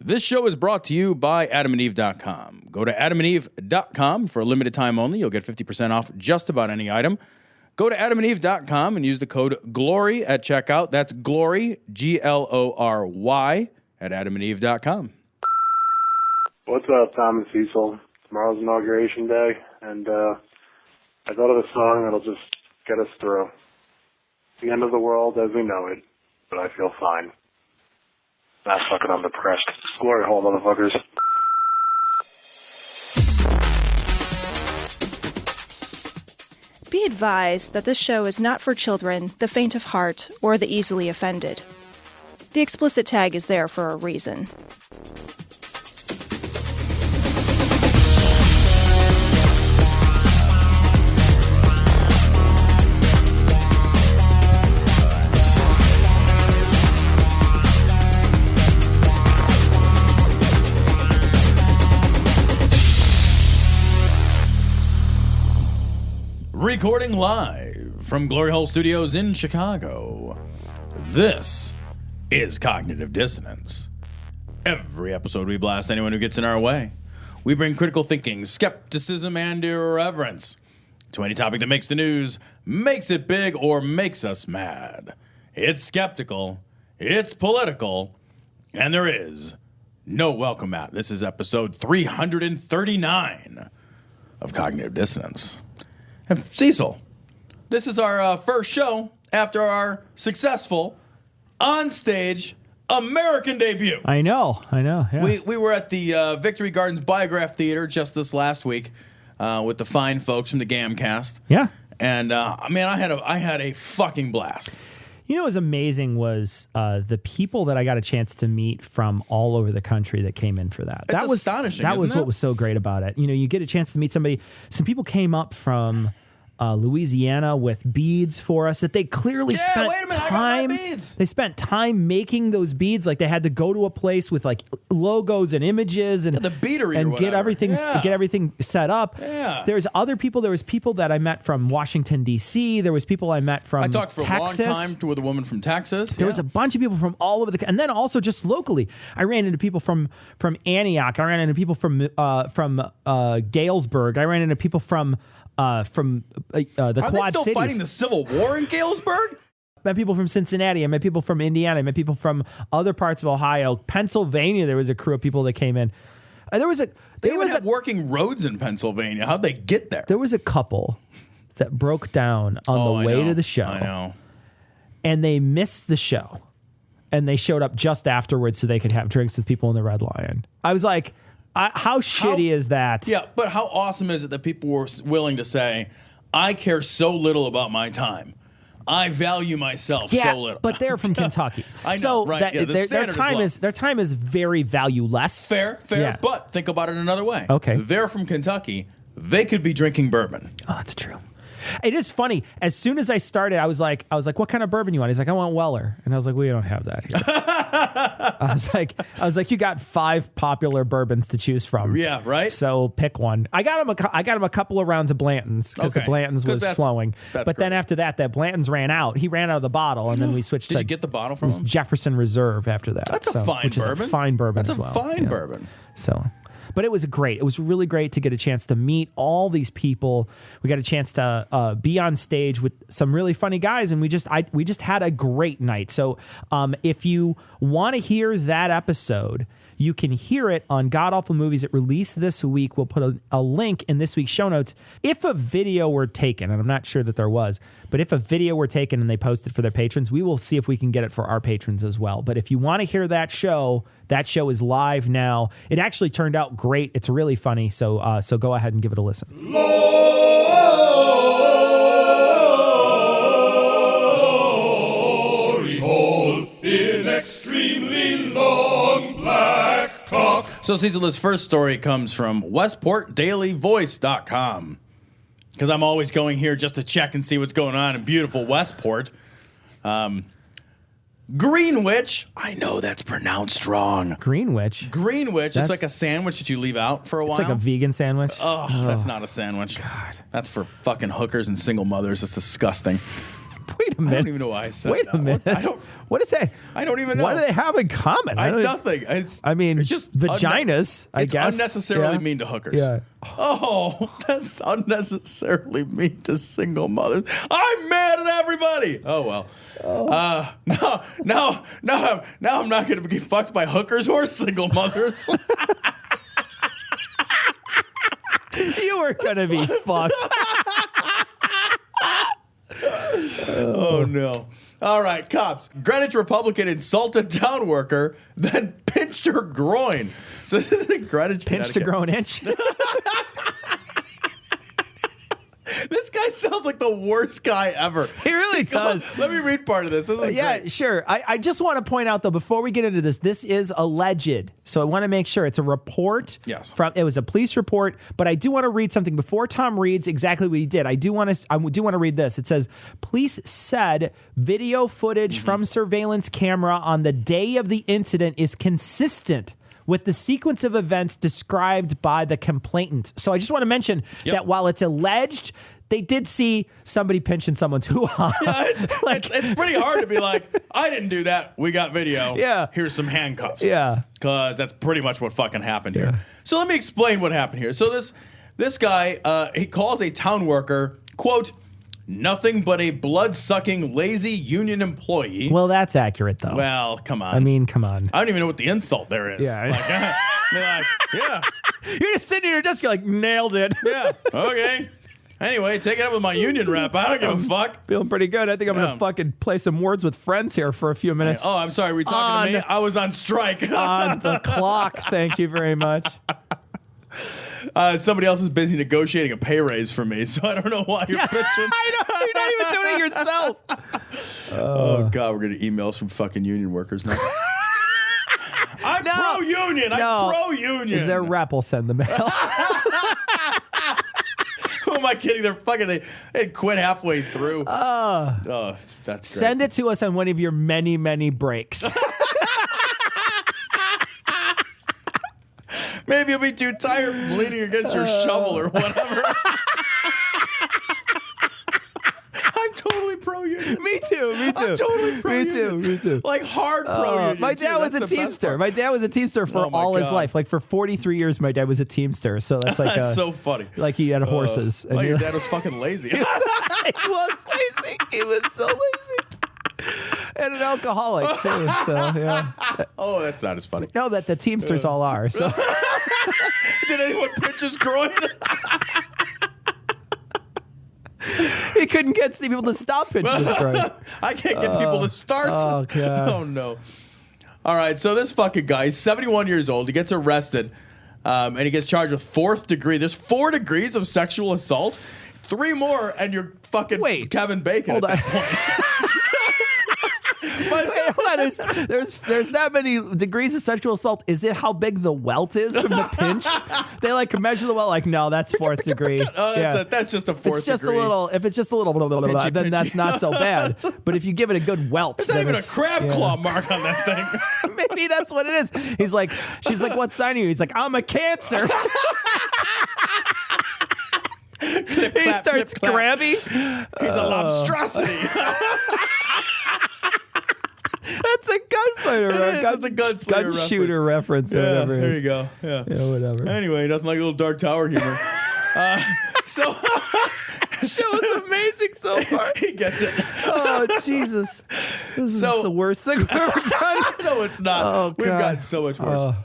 This show is brought to you by adamandeve.com. Go to adamandeve.com for a limited time only. You'll get 50% off just about any item. Go to adamandeve.com and use the code GLORY at checkout. That's GLORY, Glory, at adamandeve.com. What's up, Tom and Cecil? Tomorrow's inauguration day, and I thought of a song that'll just get us through. It's the end of the world as we know it, but I feel fine. Nah, fucking, I'm depressed. Glory hole, motherfuckers. Be advised that this show is not for children, the faint of heart, or the easily offended. The explicit tag is there for a reason. Recording live from Glory Hole Studios in Chicago, this is Cognitive Dissonance. Every episode we blast anyone who gets in our way. We bring critical thinking, skepticism, and irreverence to any topic that makes the news, makes it big, or makes us mad. It's skeptical, it's political, and there is no welcome mat. This is episode 339 of Cognitive Dissonance. And Cecil, this is our first show after our successful on-stage American debut. I know. Yeah. We were at the Victory Gardens Biograph Theater just this last week with the fine folks from the Gamcast. Yeah. And man, I had a fucking blast. You know what was amazing was the people that I got a chance to meet from all over the country that came in for that. That was astonishing. That was isn't it? what was so great about it. You know, you get a chance to meet somebody. Some people came up from Louisiana with beads for us that they clearly spent wait a minute, time. I got my beads. They spent time making those beads. Like they had to go to a place with like logos and images and the beatery and or get everything set up. Yeah. There's other people. There was people that I met from Washington D.C. There was people I met from I talked for Texas. a long time with a woman from Texas. There was a bunch of people from all over and then also just locally. I ran into people from Antioch. I ran into people from Galesburg. I ran into people from the Are Quad they still Cities. fighting the Civil War in Galesburg? I met people from Cincinnati. I met people from Indiana. I met people from other parts of Ohio, Pennsylvania. There was a crew of people that came in. They even have working roads in Pennsylvania. How'd they get there? There was a couple that broke down on the way to the show. I know. And they missed the show. And they showed up just afterwards so they could have drinks with people in the Red Lion. I was like, how shitty is that? Yeah, but how awesome is it that people were willing to say, I care so little about my time. I value myself so little. But they're from Kentucky. I know, so right. their time is very valueless. Fair, Yeah. but think about it another way. Okay. They're from Kentucky. They could be drinking bourbon. Oh, that's true. It is funny. As soon as I started, I was like, what kind of bourbon you want? He's like, I want Weller. And I was like, we don't have that here. I was like, you got 5 popular bourbons to choose from. Yeah, right. So pick one. I got him a couple of rounds of Blanton's because the Blanton's was flowing. But then after that Blanton's ran out. He ran out of the bottle, and then we switched. Did you get the bottle from him? Jefferson Reserve after that. That's a fine which bourbon. Is a fine bourbon That's as well. a fine bourbon. So. But it was great. It was really great to get a chance to meet all these people. We got a chance to be on stage with some really funny guys, and we just had a great night. So if you want to hear that episode, you can hear it on God Awful Movies. It released this week. We'll put a link in this week's show notes. If a video were taken, and I'm not sure that there was, but if a video were taken and they posted for their patrons, we will see if we can get it for our patrons as well. But if you want to hear that show is live now. It actually turned out great. It's really funny. So go ahead and give it a listen. Glory hole in extremely long black cock. So Cecil's first story comes from WestportDailyVoice.com. Because I'm always going here just to check and see what's going on in beautiful Westport. Greenwich. I know that's pronounced wrong. Greenwich. It's like a sandwich that you leave out for a while. It's like a vegan sandwich. Oh, that's not a sandwich. God. That's for fucking hookers and single mothers. It's disgusting. Wait a minute. I don't even know why I said Wait that. a minute. What is that? I don't even know. What do they have in common? Nothing. It's just vaginas, I guess. It's unnecessarily mean to hookers. Yeah. Oh, that's unnecessarily mean to single mothers. I'm mad at everybody. Oh, well. Now I'm not going to be fucked by hookers or single mothers. You were going to be fucked. Oh, no. All right, cops. Greenwich Republican insulted town worker, then pinched her groin. So this is in Greenwich, Pinched a groin inch. This guy sounds like the worst guy ever. He really does. Let me read part of this. This is Yeah, great. sure. I just want to point out, though, before we get into this is alleged. So I want to make sure it's a report. Yes. It was a police report, but I do want to read something before Tom reads exactly what he did. I do want to read this. It says, police said video footage from surveillance camera on the day of the incident is consistent with the sequence of events described by the complainant. So I just want to mention that while it's alleged, they did see somebody pinching someone's hoo-ha. Yeah, it's pretty hard to be like, I didn't do that. We got video. Yeah. Here's some handcuffs. Yeah. Because that's pretty much what fucking happened here. So let me explain what happened here. So this guy, he calls a town worker, quote, nothing but a blood-sucking, lazy union employee. Well, that's accurate, though. Well, come on. I mean, come on. I don't even know what the insult there is. Yeah. Yeah. You're just sitting at your desk, you're like, nailed it. Yeah. Okay. Anyway, take it up with my union rep. I don't give a fuck. Feeling pretty good. I think I'm going to fucking play some words with friends here for a few minutes. Oh, I'm sorry. Were you talking to me? I was on strike. On the clock. Thank you very much. Somebody else is busy negotiating a pay raise for me, so I don't know why you're bitching. I know. You're not even doing it yourself. Oh, God. We're getting emails from fucking union workers now. I'm pro-union. I'm pro-union. Their rep will send the mail. Who am I kidding? They're fucking, they'd quit halfway through. That's great. Send it to us on one of your many, many breaks. Maybe you'll be too tired from leaning against your shovel or whatever. I'm totally pro-union. Me too. I'm totally pro-union. Me too. Like hard pro-union. My dad was a Teamster. My dad was a Teamster for all his life. Like for 43 years, my dad was a Teamster. So that's like that's so funny. Like he had horses. Well, your dad was fucking lazy. He was lazy. He was so lazy. And an alcoholic too. So yeah. Oh, that's not as funny. No, that the Teamsters all are. So did anyone pinch his groin? He couldn't get people to stop pinching his groin. I can't get people to start. Oh, God. Oh, no. All right, so this fucking guy, he's 71 years old. He gets arrested, and he gets charged with 4th degree. There's 4 degrees of sexual assault. 3 more, and you're fucking Kevin Bacon. Hold at on. that point. Wait, hold on. There's that many degrees of sexual assault. Is it how big the welt is from the pinch? They like measure the welt. Like, no, that's 4th degree. That's just a 4th it's just degree. a little. If it's just a little, blah, blah, blah, blah, then that's not so bad. But if you give it a good welt, there's not even a crab claw mark on that thing. Maybe that's what it is. He's like, she's like, what sign are you? He's like, I'm a Cancer. He starts grabby. He's a lobstrosity. That's a gunfighter. That's a gun shooter reference. Or whatever there you go. Yeah, whatever. Anyway, nothing like a little Dark Tower humor. So show is amazing so far. He gets it. Oh, Jesus. This is the worst thing we've ever done. No, it's not. Oh, We've gotten so much worse.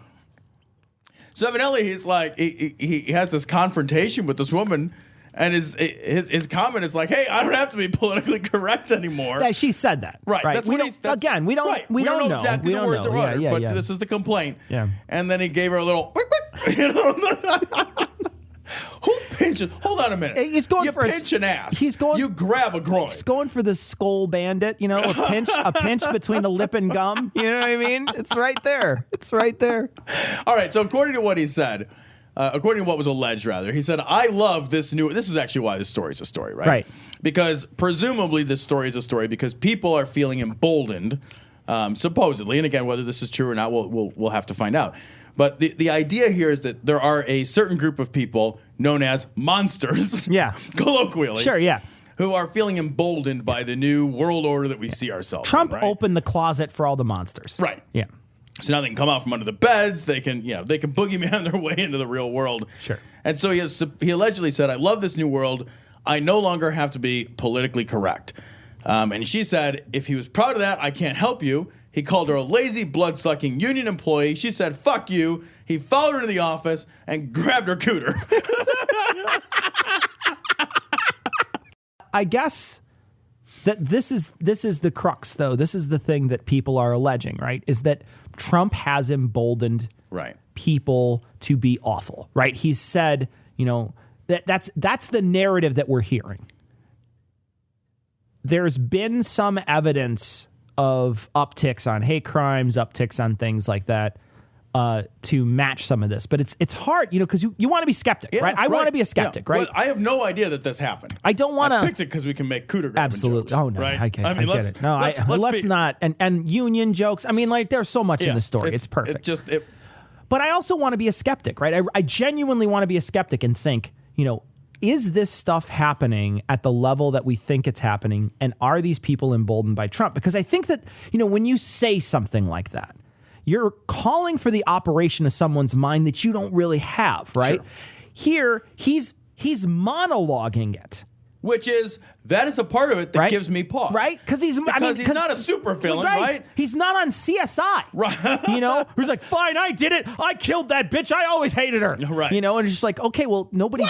So evidently, he's like, he has this confrontation with this woman, and his comment is like, "Hey, I don't have to be politically correct anymore." Yeah, she said that. Right. That's we don't know exactly the words are uttered, but yeah. this is the complaint. Yeah. And then he gave her a little, Who pinches? Hold on a minute. He's going you for pinch an ass. You grab a groin. He's going for the skull bandit, a pinch between the lip and gum. You know what I mean? It's right there. All right. So according to what he said, according to what was alleged, rather, he said, "I love this new." This is actually why this story is a story, right? Right. Because presumably this story is a story because people are feeling emboldened, supposedly, and again, whether this is true or not, we'll have to find out. But the idea here is that there are a certain group of people known as monsters, Yeah. colloquially, Sure, yeah. who are feeling emboldened by the new world order that we see ourselves Trump in, right? opened the closet for all the monsters. Right. Yeah. So now they can come out from under the beds. They can boogeyman their way into the real world. Sure. And so he allegedly said, "I love this new world. I no longer have to be politically correct." And she said, if he was proud of that, I can't help you. He called her a lazy, blood-sucking union employee. She said, "Fuck you." He followed her into the office and grabbed her cooter. I guess that this is the crux, though. This is the thing that people are alleging, right? Is that Trump has emboldened people to be awful, right? He's said, that's the narrative that we're hearing. There's been some evidence of upticks on hate crimes, upticks on things like that, to match some of this. But it's hard, because you want to be skeptic, right? I want to be a skeptic, right? Well, I have no idea that this happened. I don't want to. I picked it because we can make cooter grabbing absolutely jokes. Oh, no, right? I get it. No, let's not. And union jokes. I mean, there's so much in the story. It's perfect. But I also want to be a skeptic, right? I genuinely want to be a skeptic and think, is this stuff happening at the level that we think it's happening? And are these people emboldened by Trump? Because I think that, when you say something like that, you're calling for the operation of someone's mind that you don't really have, right? Sure. Here, he's monologuing it. That is a part of it that gives me pause. Right? Because he's not a super villain, right? He's not on CSI. Right. Who's like, fine, I did it. I killed that bitch. I always hated her. Right. And it's just like, okay, well, nobody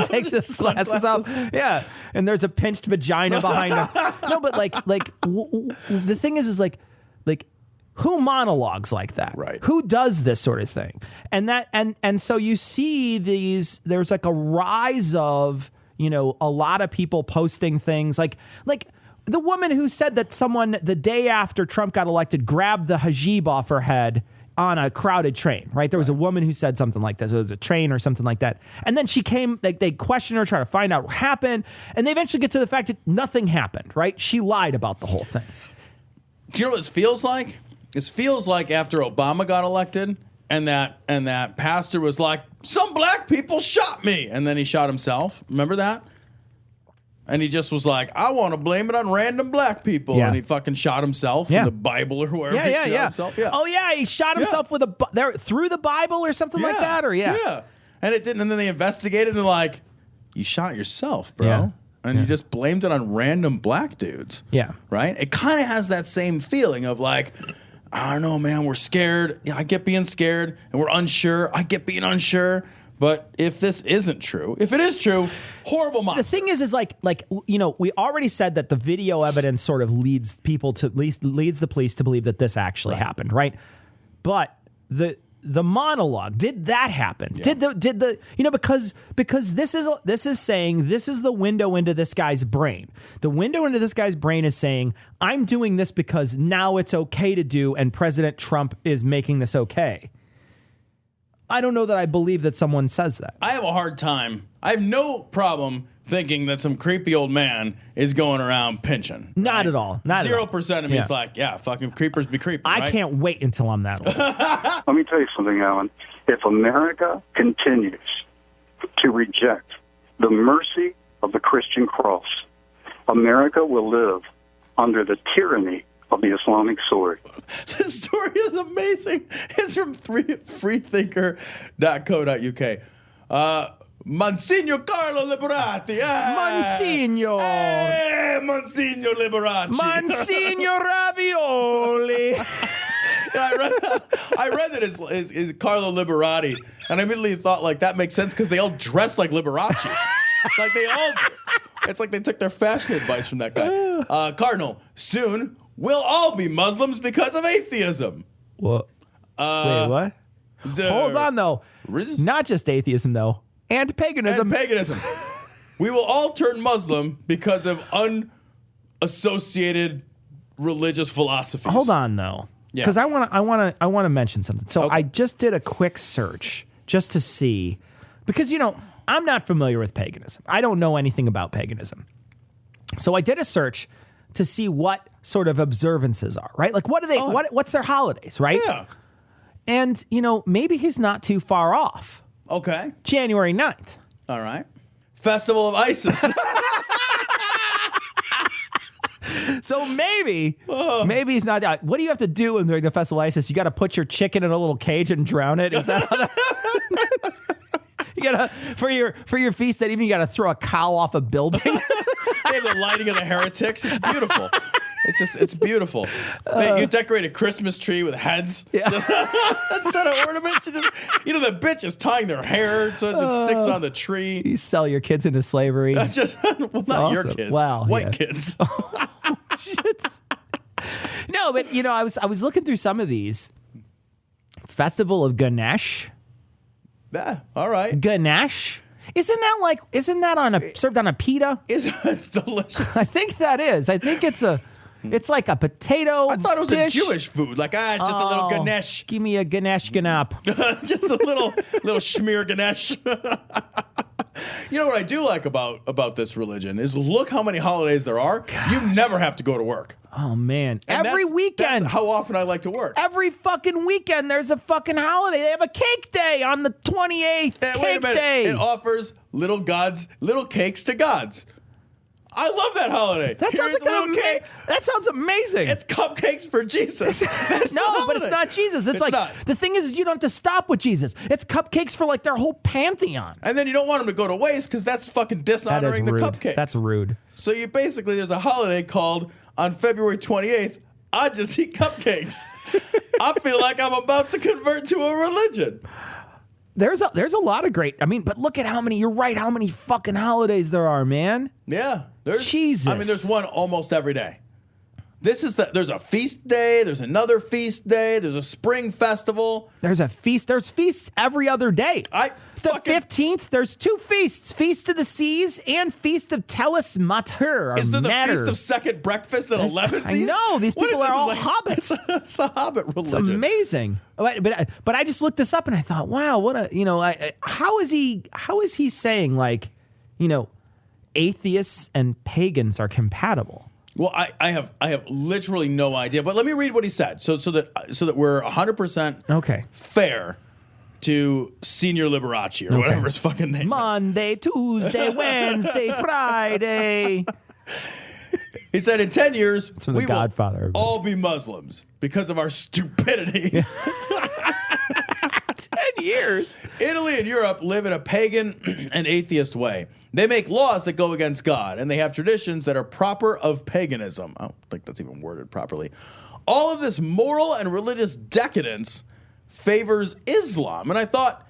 takes his glasses off. Yeah. And there's a pinched vagina behind him. No, but the thing is like, who monologues like that? Right. Who does this sort of thing? And so you see there's like a rise of, a lot of people posting things like the woman who said that someone the day after Trump got elected grabbed the hijab off her head on a crowded train, right? There was a woman who said something like this. It was a train or something like that. And then she came, they questioned her, try to find out what happened. And they eventually get to the fact that nothing happened, right? She lied about the whole thing. Do you know what this feels like? This feels like after Obama got elected and that pastor was like, some black people shot me. And then he shot himself. Remember that? And he just was like, I want to blame it on random black people. Yeah. And he fucking shot himself in the Bible or wherever he shot himself. Yeah. Oh, yeah. He shot himself with through the Bible or something like that? Or Yeah. And it didn't. And then they investigated and like, you shot yourself, bro. Yeah. And you just blamed it on random black dudes. Yeah. Right? It kind of has that same feeling of like, I don't know, man, we're scared. Yeah, I get being scared. And we're unsure. I get being unsure. But if this isn't true, if it is true, horrible monster. The thing is like we already said that the video evidence sort of leads the police to believe that this actually happened, right? But the monologue, did that happen? Yeah. Did the because this is saying this is the window into this guy's brain. The window into this guy's brain is saying, I'm doing this because now it's okay to do, and President Trump is making this okay. I don't know that I believe that someone says that. I have a hard time. I have no problem thinking that some creepy old man is going around pinching. Not at all. Not 0% of me is like, yeah, fucking creepers be creeping. I can't wait until I'm that old. Let me tell you something, Alan. If America continues to reject the mercy of the Christian cross, America will live under the tyranny of the Islamic sword. This story is amazing. It's from freethinker.co.uk. Monsignor Carlo Liberati. Monsignor. Monsignor Liberati. Monsignor Ravioli. I read that is Carlo Liberati, and I immediately thought like that makes sense because they all dress like Liberace. Like they all do. It's like they took their fashion advice from that guy. Cardinal, soon we'll all be Muslims because of atheism. What? Wait, what? Hold on, though. Not just atheism, though. And paganism. We will all turn Muslim because of unassociated religious philosophies. Hold on, though. Because I want to mention something. So I just did a quick search just to see, because, I'm not familiar with paganism. I don't know anything about paganism. So I did a search to see what sort of observances are, right? Like, what do they? What's their holidays, right? Yeah. And, maybe he's not too far off. Okay. January 9th. All right. Festival of Isis. So maybe he's not. What do you have to do during the Festival of Isis? You got to put your chicken in a little cage and drown it. Is that how that? You gotta for your feast that evening. You got to throw a cow off a building. They have the lighting of the heretics. It's beautiful. It's beautiful. You decorate a Christmas tree with heads. Yeah. That set of ornaments. The bitch is tying their hair so it sticks on the tree. You sell your kids into slavery. Not awesome. Your kids. Wow, white kids. No, but I was looking through some of these. Festival of Ganesh. Yeah, all right. Ganesh. Isn't that served on a pita? It's delicious. I think that is. I think it's like a potato. I thought it was dish. a Jewish food. Like, it's just a little Ganesh. Give me a Ganesh Ganap. Just a little schmear Ganesh. You know what I do like about this religion is look how many holidays there are. Gosh. You never have to go to work. Oh, man. And every weekend. That's how often I like to work. Every fucking weekend there's a fucking holiday. They have a cake day on the 28th. Cake day. It offers little cakes to gods. I love that holiday. That sounds like a little cake. That sounds amazing. It's cupcakes for Jesus. No, but it's not Jesus. It's like not. The thing is you don't have to stop with Jesus. It's cupcakes for like their whole pantheon. And then you don't want them to go to waste because that's fucking dishonoring the cupcakes. That's rude. So there's a holiday called on February 28th, I just eat cupcakes. I feel like I'm about to convert to a religion. There's a lot of great. I mean, but look at how many fucking holidays there are, man. Yeah. Jesus. I mean, there's one almost every day. There's a feast day. There's another feast day. There's a spring festival. There's a feast. There's feasts every other day. The 15th, there's two feasts. Feast of the Seas and Feast of Tellus Mater. Is there the Feast of Second Breakfast at 11? I know. These people are all hobbits. It's a hobbit religion. It's amazing. But I just looked this up and I thought, wow, how is he saying, like, atheists and pagans are compatible? Well, I have literally no idea. But let me read what he said so that we're 100% fair to Senior Liberace or whatever his fucking name is. Monday, Tuesday, Wednesday, Friday. He said in 10 years, we will all be Muslims because of our stupidity. 10 years. Italy and Europe live in a pagan and atheist way. They make laws that go against God, and they have traditions that are proper of paganism. I don't think that's even worded properly. All of this moral and religious decadence favors Islam. And I thought,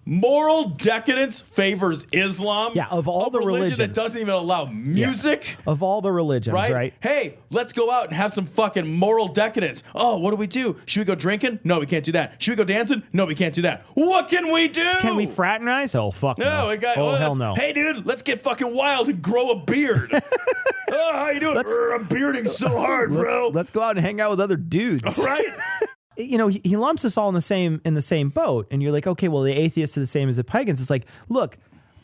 moral decadence favors Islam? Yeah, of all the religions. That doesn't even allow music? Yeah. Of all the religions, right? Hey, let's go out and have some fucking moral decadence. Oh, what do? Should we go drinking? No, we can't do that. Should we go dancing? No, we can't do that. What can we do? Can we fraternize? Oh, fuck no. Hell no. Hey, dude, let's get fucking wild and grow a beard. Oh, how you doing? I'm bearding so hard, bro. Let's go out and hang out with other dudes. Right? He lumps us all in the same boat, and you're like, okay, well, the atheists are the same as the pagans. It's like, look,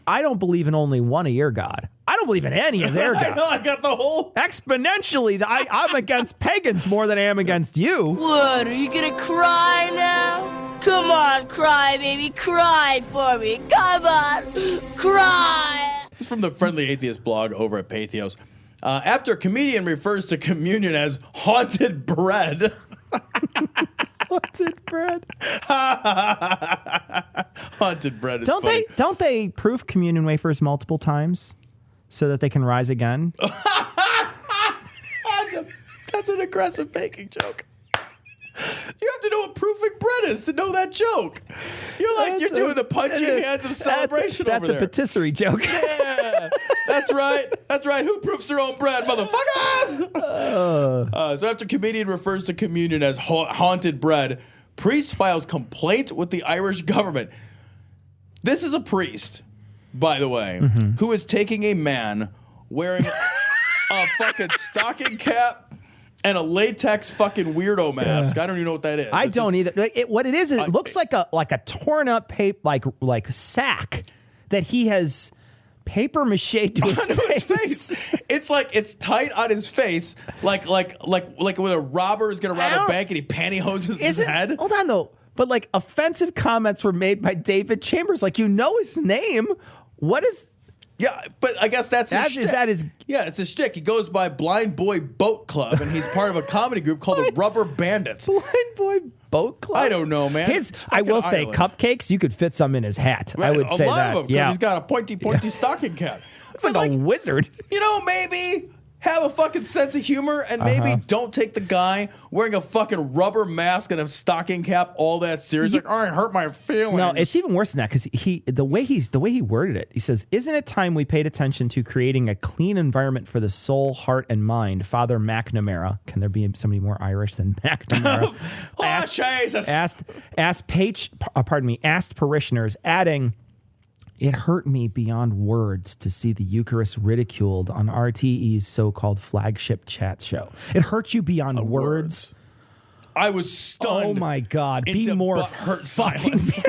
I don't believe in only one of your God. I don't believe in any of their gods. I know, I got the whole exponentially. I'm against pagans more than I am against you. What? Are you gonna cry now? Come on, cry, baby, cry for me. Come on, cry. This is from the Friendly Atheist blog over at Pathos. After a comedian refers to communion as haunted bread. Haunted bread. Haunted bread is funny. Don't they proof communion wafers multiple times so that they can rise again? That's an aggressive baking joke. You have to know what proofing bread is to know that joke. You're doing the punchy hands of celebration over there. That's a patisserie joke. Yeah, that's right. That's right. Who proofs their own bread, motherfuckers? So after comedian refers to communion as haunted bread, priest files complaint with the Irish government. This is a priest, by the way, who is taking a man wearing a fucking stocking cap and a latex fucking weirdo mask. I don't even know what that is. I don't either. What it is, it looks like a torn up like sack that he has paper mache to his face. It's like it's tight on his face, like when a robber is gonna rob a bank and he pantyhoses his head. Hold on though, but like offensive comments were made by David Chambers. Like his name. What is? Yeah, but I guess that's his shtick. Yeah, it's a shtick. He goes by Blind Boy Boat Club, and he's part of a comedy group called the Rubber Bandits. Blind Boy Boat Club? I don't know, man. I will say, cupcakes, you could fit some in his hat. Right, I would say that. A lot of them, because he's got a pointy stocking cap. It's like a wizard. You know, maybe have a fucking sense of humor and maybe don't take the guy wearing a fucking rubber mask and a stocking cap all that serious. Like, I hurt my feelings. No, it's even worse than that because the way he worded it, he says, "Isn't it time we paid attention to creating a clean environment for the soul, heart, and mind?" Father McNamara, can there be somebody more Irish than McNamara? Jesus! Asked parishioners, adding, "It hurt me beyond words to see the Eucharist ridiculed on RTE's so-called flagship chat show. It hurt you beyond words." I was stunned. Oh my God! Be more hurt silence.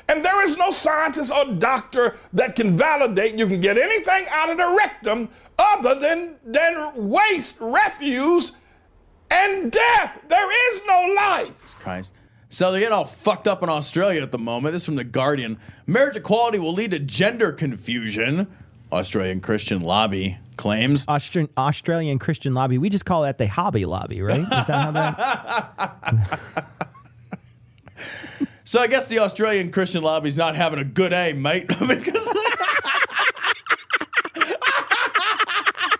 And there is no scientist or doctor that can validate you can get anything out of the rectum other than waste, refuse, and death. There is no life. Jesus Christ. So they're getting all fucked up in Australia at the moment. This is from The Guardian. Marriage equality will lead to gender confusion. Australian Christian lobby claims. Australian Christian lobby. We just call that the Hobby Lobby, right? Is that how that? So I guess the Australian Christian lobby's not having a good aim, mate. Because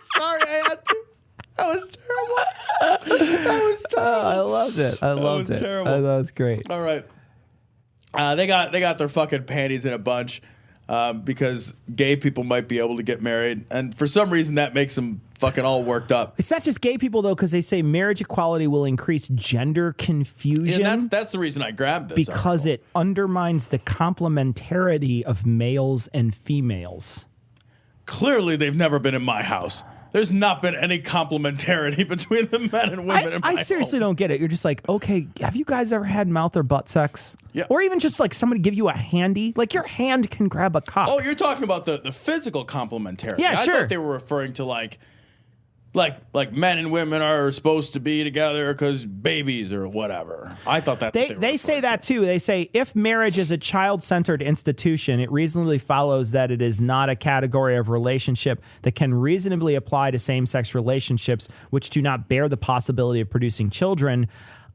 sorry, I had to. That was terrible. That was terrible. I loved it. I loved it. Terrible. That was great. All right. They got their fucking panties in a bunch because gay people might be able to get married, and for some reason that makes them fucking all worked up. It's not just gay people though, because they say marriage equality will increase gender confusion. Yeah, that's the reason I grabbed this because article. it undermines the complementarity of males and females. Clearly, they've never been in my house. There's not been any complementarity between the men and women in my I seriously home. don't get it. You're just like, okay, have you guys ever had mouth or butt sex? Yeah. Or even just like somebody give you a handy? Like your hand can grab a cup. Oh, you're talking about the physical complementarity. Yeah, I sure. thought they were referring to like men and women are supposed to be together because babies or whatever. I thought that they say that too. They say if marriage is a child-centered institution, it reasonably follows that it is not a category of relationship that can reasonably apply to same-sex relationships which do not bear the possibility of producing children.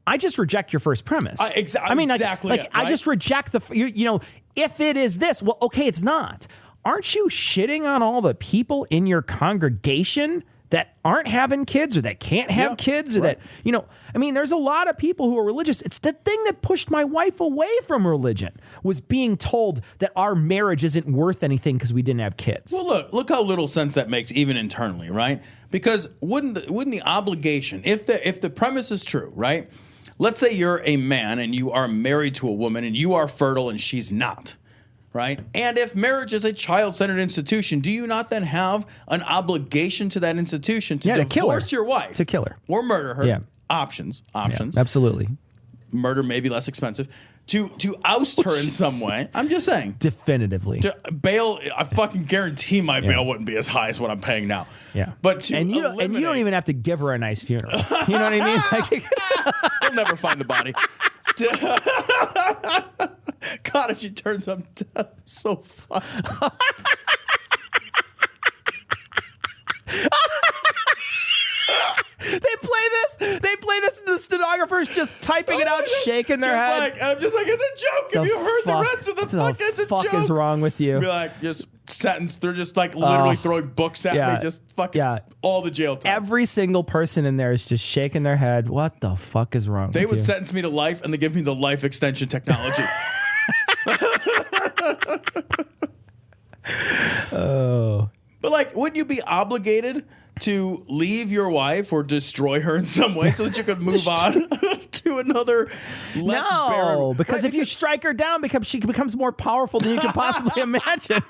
I just reject your first premise. Exactly. I just reject if it is this, well, okay, it's not. Aren't you shitting on all the people in your congregation that aren't having kids or that can't have kids or that, there's a lot of people who are religious. It's the thing that pushed my wife away from religion was being told that our marriage isn't worth anything because we didn't have kids. Well, look how little sense that makes even internally, right? Because wouldn't the obligation, if the premise is true, right? Let's say you're a man and you are married to a woman and you are fertile and she's not. Right? And if marriage is a child-centered institution, do you not then have an obligation to that institution to divorce your wife? To kill her. Or murder her. Yeah. Options. Yeah, absolutely. Murder may be less expensive. To oust her in some way. I'm just saying. Definitively. Bail, I fucking guarantee my bail wouldn't be as high as what I'm paying now. Yeah. But and you don't even have to give her a nice funeral. You know what I mean? You'll never find the body. God, if she turns up dead, so fucked. They play this, and the stenographer's just typing it out, shaking their head. And I'm just like, it's a joke. Have you heard the rest of the fuck? It's a joke. What the fuck is wrong with you? Be like, just sentence. They're just like literally throwing books at me. Just fucking all the jail time. Every single person in there is just shaking their head. What the fuck is wrong with you? They would sentence me to life, and they give me the life extension technology. Oh. But like, wouldn't you be obligated to leave your wife or destroy her in some way so that you could move on to another less barren? No, because if you strike her down, she becomes more powerful than you can possibly imagine.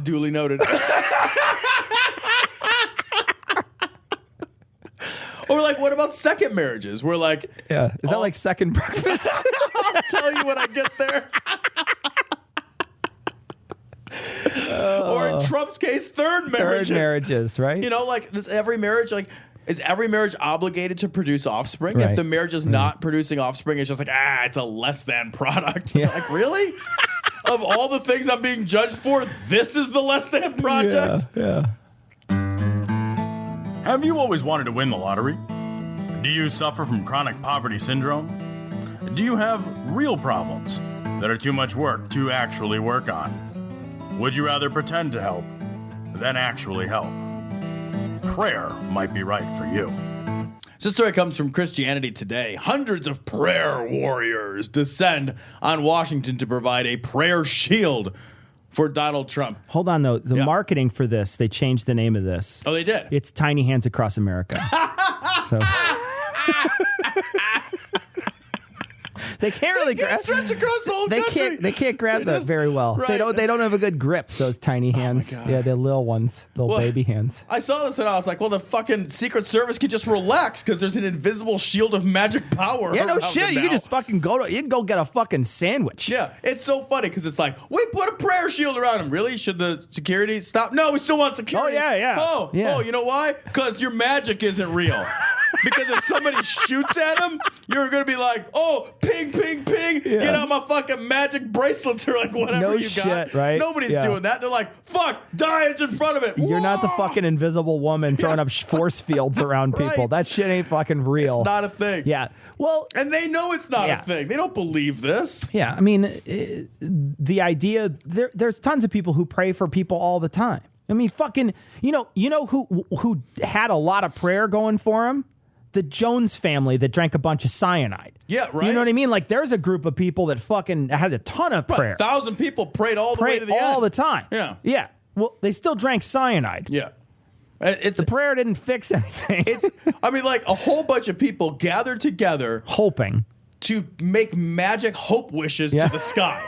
Duly noted. Or like, what about second marriages? We're like, is that like second breakfast? I'll tell you when I get there. Or in Trump's case, third marriages. Third marriages, right? Like, does every marriage, like, is every marriage obligated to produce offspring? Right. If the marriage is not producing offspring, it's just like, it's a less than product. Yeah. Like, really? Of all the things I'm being judged for, this is the less than project? Yeah. Have you always wanted to win the lottery? Do you suffer from chronic poverty syndrome? Do you have real problems that are too much work to actually work on? Would you rather pretend to help than actually help? Prayer might be right for you. This story comes from Christianity Today. Hundreds of prayer warriors descend on Washington to provide a prayer shield for Donald Trump. Hold on, though. The marketing for this, they changed the name of this. Oh, they did? It's Tiny Hands Across America. So... They can't really grab. Stretch across the whole country. They can't grab that very well. Right. They don't have a good grip. Those tiny hands. Oh my God. Yeah, they're little ones, baby hands. I saw this and I was like, well, the fucking Secret Service could just relax because there's an invisible shield of magic power. Yeah, no around shit. them You now. can just fucking go get a fucking sandwich. Yeah, it's so funny because it's like, we put a prayer shield around him. Really? Should the security stop? No, we still want security. Oh, yeah. Oh, you know why? Because your magic isn't real. Because if somebody shoots at him, you're going to be like, oh, ping, ping, ping. Yeah. Get out my fucking magic bracelets or like whatever No you shit, got. right? Nobody's Yeah. doing that. They're like, fuck, Diane's in front of it. You're not the Whoa! fucking invisible woman throwing up force fields around people. Right. That shit ain't fucking real. It's not a thing. Yeah. Well, And they know it's not a thing. They don't believe this. yeah. I mean, the idea there's tons of people who pray for people all the time. I mean, fucking, you know who had a lot of prayer going for him? The Jones family that drank a bunch of cyanide. Yeah, right. You know what I mean? Like, there's a group of people that fucking had a ton of prayer. 1,000 people prayed all the way to the end. all the time. Yeah. Yeah. Well, they still drank cyanide. Yeah. It's The prayer didn't fix anything. I mean, like a whole bunch of people gathered together hoping to make magic hope wishes to the sky.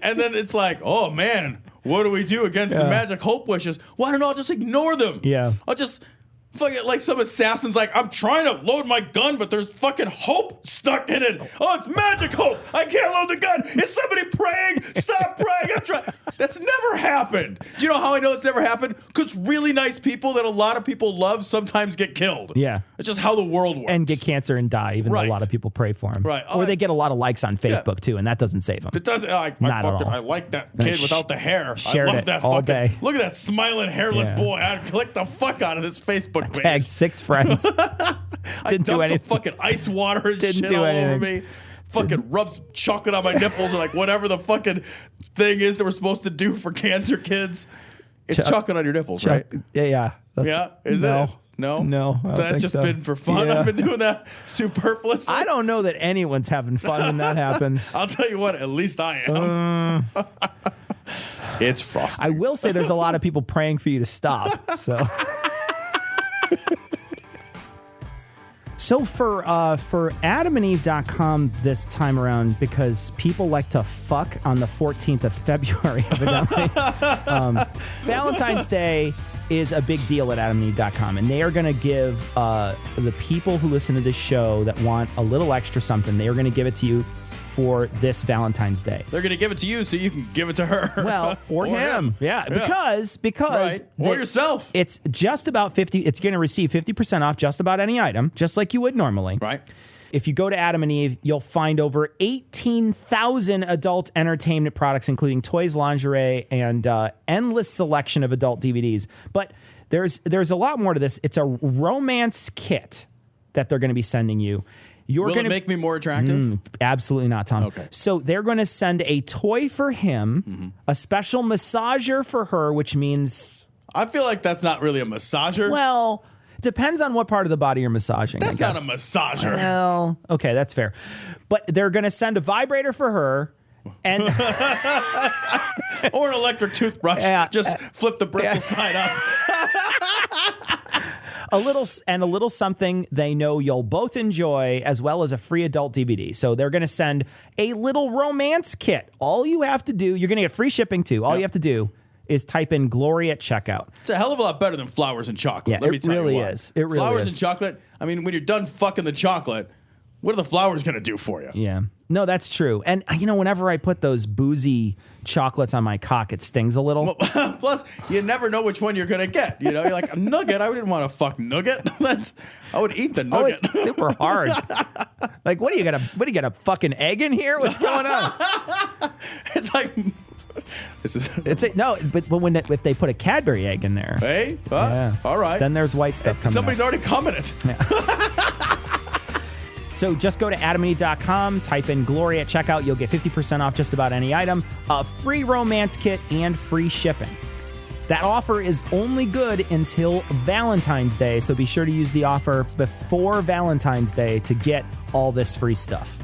And then it's like, oh man, what do we do against the magic hope wishes? Why don't I just ignore them? Yeah. I'll just fucking, like some assassin's like, I'm trying to load my gun, but there's fucking hope stuck in it. Oh, it's magic hope. I can't load the gun. Is somebody praying? Stop praying. I'm trying. That's never happened. Do you know how I know it's never happened? Because really nice people that a lot of people love sometimes get killed. Yeah. It's just how the world works. and get cancer and die, even though a lot of people pray for him. Right. Or they get a lot of likes on Facebook too, and that doesn't save them. It doesn't. Not at all. I like that kid without the hair. Shared I love it that all fucking. day. Look at that smiling hairless Yeah. boy. I'd click the fuck out of this Facebook page. Tagged 6 friends. I Didn't do dumped anything. some fucking ice water and Didn't shit do all over anything. me. Fucking rubs chocolate on my nipples or like whatever the fucking thing is that we're supposed to do for cancer kids. It's chocolate on your nipples, right? Yeah. Yeah. Is no. it? No. No. I don't That's think just so. been for fun. Yeah. I've been doing that superfluously. I don't know that anyone's having fun when that happens. I'll tell you what, at least I am. It's frosty. I will say there's a lot of people praying for you to stop. So for adamandeve.com this time around, because people like to fuck on the 14th of February, evidently, Valentine's Day is a big deal at adamandeve.com, and they are going to give the people who listen to this show that want a little extra something, they are going to give it to you for this Valentine's Day. They're going to give it to you so you can give it to her. Well, or him. Yeah, because Right. Or yourself. It's just about 50. It's going to receive 50% off just about any item, just like you would normally. Right. If you go to Adam and Eve, you'll find over 18,000 adult entertainment products, including toys, lingerie, and endless selection of adult DVDs. But there's a lot more to this. It's a romance kit that they're going to be sending you. Will it make me more attractive? Absolutely not, Tom. Okay. So they're going to send a toy for him, a special massager for her, which means... I feel like that's not really a massager. Well, depends on what part of the body you're massaging. That's I not guess. a massager. Well, okay, that's fair. But they're going to send a vibrator for her. And Or an electric toothbrush. Yeah. Just flip the bristle side up. a little something they know you'll both enjoy, as well as a free adult DVD. So they're going to send a little romance kit. All you have to do, you're going to get free shipping too. All you have to do is type in Glory at checkout. It's a hell of a lot better than flowers and chocolate. Yeah, Let me it tell really you what. is. It really flowers is. and chocolate. I mean, when you're done fucking the chocolate, what are the flowers going to do for you? Yeah. No, that's true. And, whenever I put those boozy chocolates on my cock, it stings a little. Plus, you never know which one you're going to get. You're like, a nugget? I didn't want to fuck nugget. I would eat the nugget. Oh, it's super hard. Like, what do you got a fucking egg in here? What's going on? It's like... But if they put a Cadbury egg in there, hey, all right, then there's white stuff coming. Somebody's up. already coming it. Yeah. So just go to adamandeve.com, type in Glory at checkout. You'll get 50% off just about any item, a free romance kit, and free shipping. That offer is only good until Valentine's Day, so be sure to use the offer before Valentine's Day to get all this free stuff.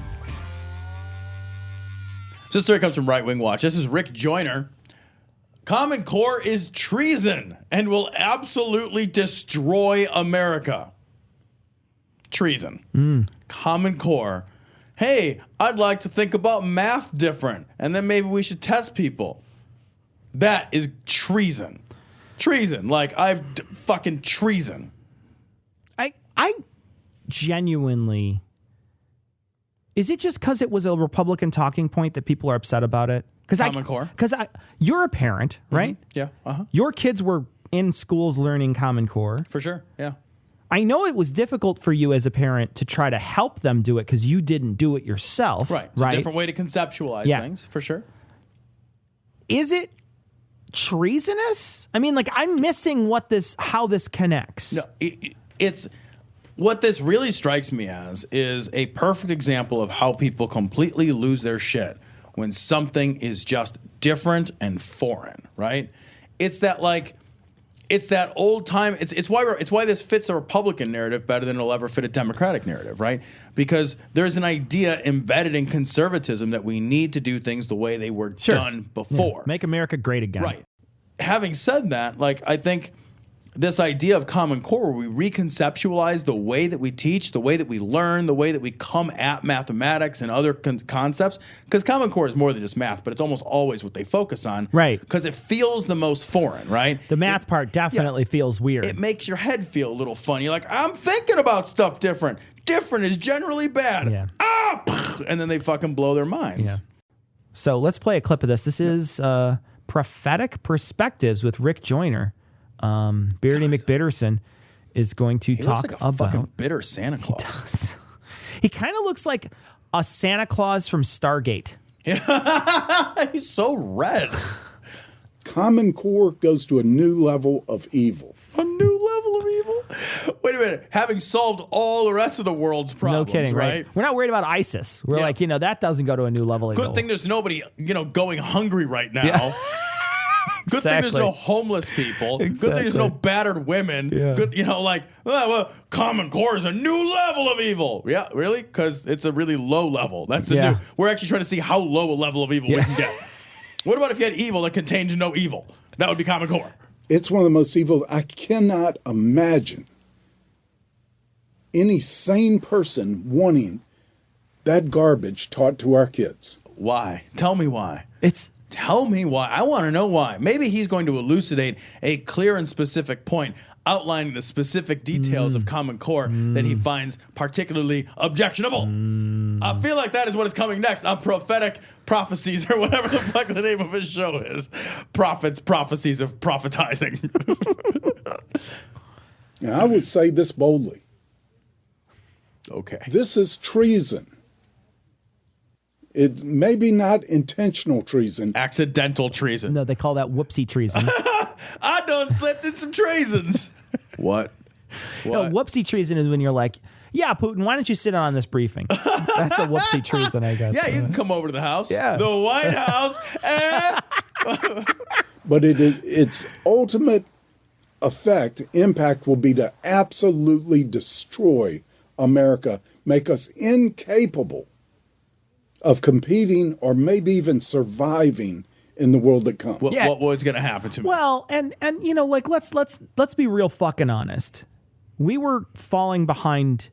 This story comes from Right Wing Watch. This is Rick Joyner. Common Core is treason and will absolutely destroy America. Treason. Common Core. Hey, I'd like to think about math different, and then maybe we should test people. That is treason. Treason. Like, fucking treason. I genuinely... Is it just because it was a Republican talking point that people are upset about it? Common Core? Because you're a parent, right? Mm-hmm. Yeah. Uh-huh. Your kids were in schools learning Common Core. For sure, yeah. I know it was difficult for you as a parent to try to help them do it because you didn't do it yourself. Right. It's a different way to conceptualize things, for sure. Is it treasonous? I mean, like, I'm missing how this connects. No, it's... What this really strikes me as is a perfect example of how people completely lose their shit when something is just different and foreign, right? It's that old time. It's why this fits a Republican narrative better than it'll ever fit a Democratic narrative, right? Because there's an idea embedded in conservatism that we need to do things the way they were done before. Yeah. Make America great again. Right. Having said that, I think this idea of Common Core, where we reconceptualize the way that we teach, the way that we learn, the way that we come at mathematics and other concepts, because Common Core is more than just math, but it's almost always what they focus on. Right. Because it feels the most foreign, right? The math part definitely feels weird. It makes your head feel a little funny. You're like, I'm thinking about stuff different. Different is generally bad. Yeah. And then they fucking blow their minds. Yeah. So let's play a clip of this. This is Prophetic Perspectives with Rick Joyner. Beardy McBitterson is going to talk looks like a about fucking bitter Santa Claus. He kind of looks like a Santa Claus from Stargate. He's so red. Common Core goes to a new level of evil. A new level of evil? Wait a minute. Having solved all the rest of the world's problems, no kidding, right? We're not worried about ISIS. We're like, that doesn't go to a new level of evil. Good thing there's nobody, going hungry right now. Yeah. Good thing there's no homeless people. Good thing there's no battered women. Yeah. Good, Common Core is a new level of evil. Yeah, really? Because it's a really low level. That's the new. We're actually trying to see how low a level of evil we can get. What about if you had evil that contained no evil? That would be Common Core. It's one of the most evil. I cannot imagine any sane person wanting that garbage taught to our kids. Why? Tell me why. Tell me why. I want to know why. Maybe he's going to elucidate a clear and specific point, outlining the specific details of Common Core that he finds particularly objectionable. I feel like that is what is coming next on Prophetic Prophecies, or whatever the fuck the name of his show is. Prophecies of prophetizing. Now, I would say this boldly. Okay. This is treason. It may be not intentional treason. Accidental treason. No, they call that whoopsie treason. I done slipped in some treasons. What? No, whoopsie treason is when you're like, yeah, Putin, why don't you sit on this briefing? That's a whoopsie treason, I guess. Yeah, you can come over to the house. Yeah. The White House. But its ultimate impact will be to absolutely destroy America, make us incapable of competing or maybe even surviving in the world that comes. What was going to happen to me? Well, and let's be real fucking honest. We were falling behind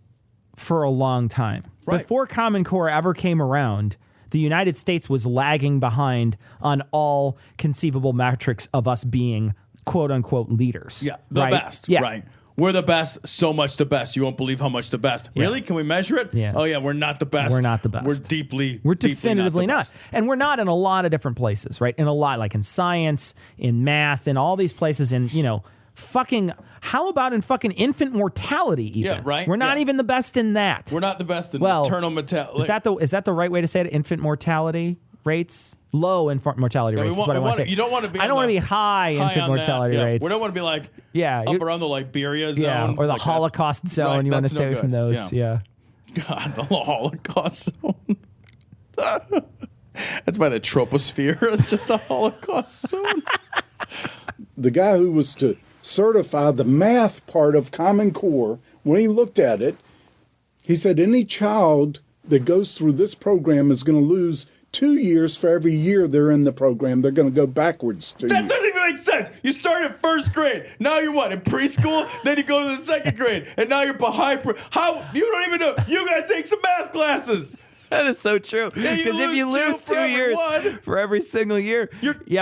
for a long time. Right. Before Common Core ever came around, the United States was lagging behind on all conceivable metrics of us being quote unquote leaders. Yeah, the best. Yeah. Right. We're the best, so much the best. You won't believe how much the best. Yeah. Really? Can we measure it? Yeah. Oh, yeah, we're not the best. We're not the best. We're We're deeply definitively not. not. And we're not in a lot of different places, right? In a lot, like in science, in math, in all these places, in, fucking, how about in fucking infant mortality even? Yeah, right? We're not even the best in that. We're not the best in Well, maternal mortality. Is that the right way to say it? Infant mortality rates? Low infant mortality rates is what I want to say. You don't want to be. I don't want to be high infant mortality rates. We don't want to be like up around the Liberia zone. Or the like Holocaust zone. Right, you want to that's stay no away from good. those. Yeah. God, the Holocaust zone. That's by the troposphere. It's just a Holocaust zone. The guy who was to certify the math part of Common Core, when he looked at it, he said any child that goes through this program is going to lose 2 years for every year they're in the program. They're going to go backwards 2 years. That doesn't even make sense. You start at first grade. Now you're what, in preschool? Then you go to the second grade. And now you're behind. How? You don't even know. You got to take some math classes. That is so true. Because if you lose 2 years for every single year,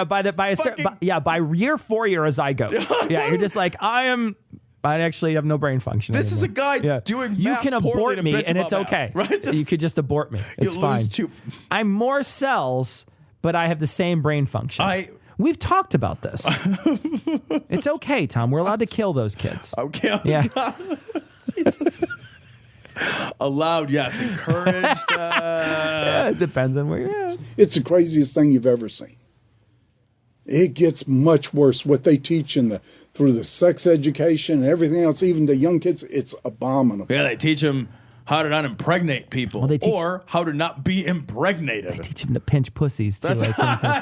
by year 4 you're a zygote. Yeah, you're just like, I actually have no brain function. This is a anymore. guy doing You math can poorly abort to me bitch and about it's math, okay. right? You could just abort me. It's fine. I'm more cells, but I have the same brain function. We've talked about this. It's okay, Tom. We're allowed to kill those kids. Okay. Yeah. Jesus. Allowed, yes. Encouraged. It depends on where you're at. It's the craziest thing you've ever seen. It gets much worse. What they teach through the sex education and everything else, even the young kids, it's abominable. Yeah, they teach them how to not impregnate people or how to not be impregnated. They teach them to pinch pussies, too.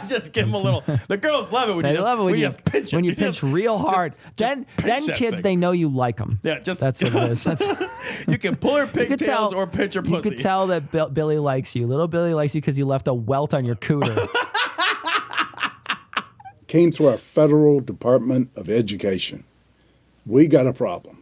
Just give them a little. The girls love it when you just pinch it. When you pinch real hard. Then kids, they know you like them. Yeah, that's what it is. You can pull her pigtails or pinch her pussy. You could tell that Billy likes you. Little Billy likes you because you left a welt on your cooter. Came through our federal Department of Education. We got a problem.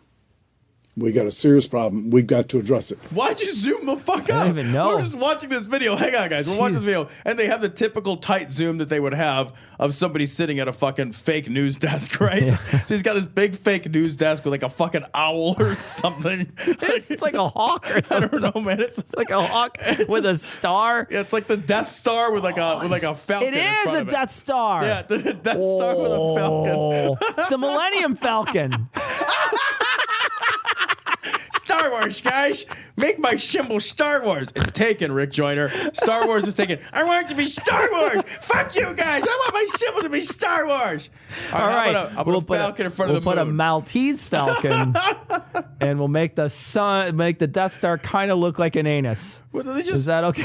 We got a serious problem. We've got to address it. Why'd you zoom the fuck out? I don't even know. We're just watching this video. Hang on, guys. We're watching this video, and they have the typical tight zoom that they would have of somebody sitting at a fucking fake news desk, right? Yeah. So he's got this big fake news desk with like a fucking owl or something. It's like a hawk or something. I don't know, man. It's like a hawk with a star. Yeah, it's like the Death Star with like a falcon. It is a Death Star. Yeah, the Death Star with a falcon. It's the Millennium Falcon. Star Wars, guys. Make my symbol Star Wars. It's taken, Rick Joyner. Star Wars is taken. I want it to be Star Wars. Fuck you guys. I want my symbol to be Star Wars. All right. I'm gonna falcon in front of the moon. We'll put a Maltese falcon, and we'll make the Death Star kind of look like an anus. Is that okay?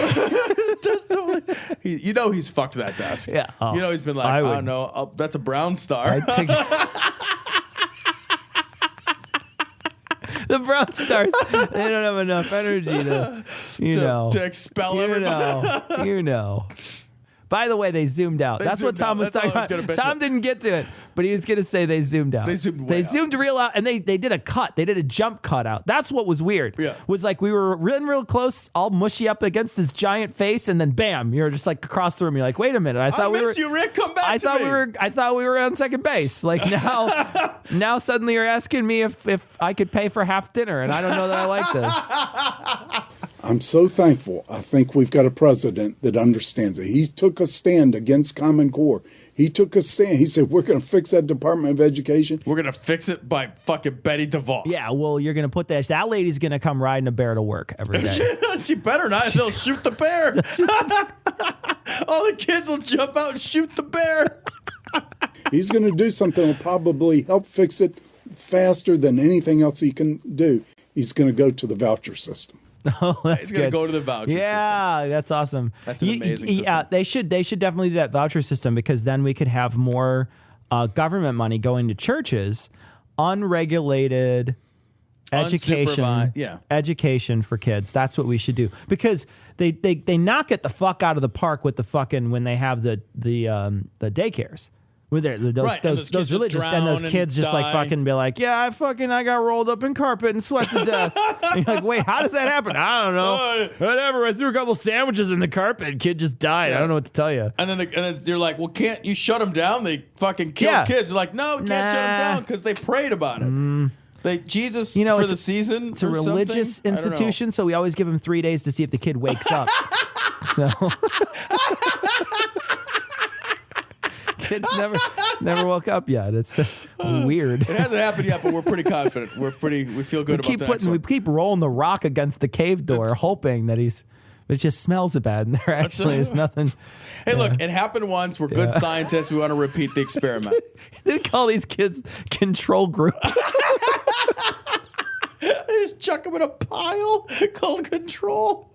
He's fucked that desk. Yeah. He's been like, I don't know. That's a brown star. The brown stars, they don't have enough energy to expel everybody. By the way, they zoomed out. That's what Tom was talking about. Tom didn't get to it, but he was going to say they zoomed out. They zoomed real out, and they did a cut. They did a jump cut out. That's what was weird. Yeah. Was like we were real close, all mushy up against his giant face, and then bam, you're just like across the room. You're like, wait a minute, I thought we were. You, Rick. Come back. I thought we were on second base. Like now suddenly you're asking me if I could pay for half dinner, and I don't know that I like this. I'm so thankful. I think we've got a president that understands it. He took a stand against Common Core. He took a stand. He said, we're going to fix that Department of Education. We're going to fix it by fucking Betty DeVos. Yeah, well, you're going to put that lady's going to come riding a bear to work every day. She better not. They'll shoot the bear. All the kids will jump out and shoot the bear. He's going to do something that will probably help fix it faster than anything else he can do. He's going to go to the voucher system. Oh, that's He's going to go to the voucher system. Yeah, that's awesome. That's an amazing system. Yeah, they should definitely do that voucher system, because then we could have more government money going to churches, unregulated education for kids. That's what we should do, because they knock it the fuck out of the park with the fucking when they have the daycares. Those religious and those kids just like fucking be like, yeah, I got rolled up in carpet and sweat to death. And you're like, wait, how does that happen? I don't know. Whatever. I threw a couple sandwiches in the carpet. Kid just died. Yeah. I don't know what to tell you. And then you're like, well, can't you shut them down? They fucking kill kids. They're like, no, we can't shut them down because they prayed about it. Jesus You know, for it's the season. It's a religious institution, so we always give him 3 days to see if the kid wakes up. So kids never woke up yet. It's weird. It hasn't happened yet, but we're pretty confident. We feel good about that. We keep rolling the rock against the cave door, hoping that it just smells bad, and there actually is nothing. Hey, look, it happened once. We're good scientists. We want to repeat the experiment. They call these kids control group. They just chuck them in a pile called control.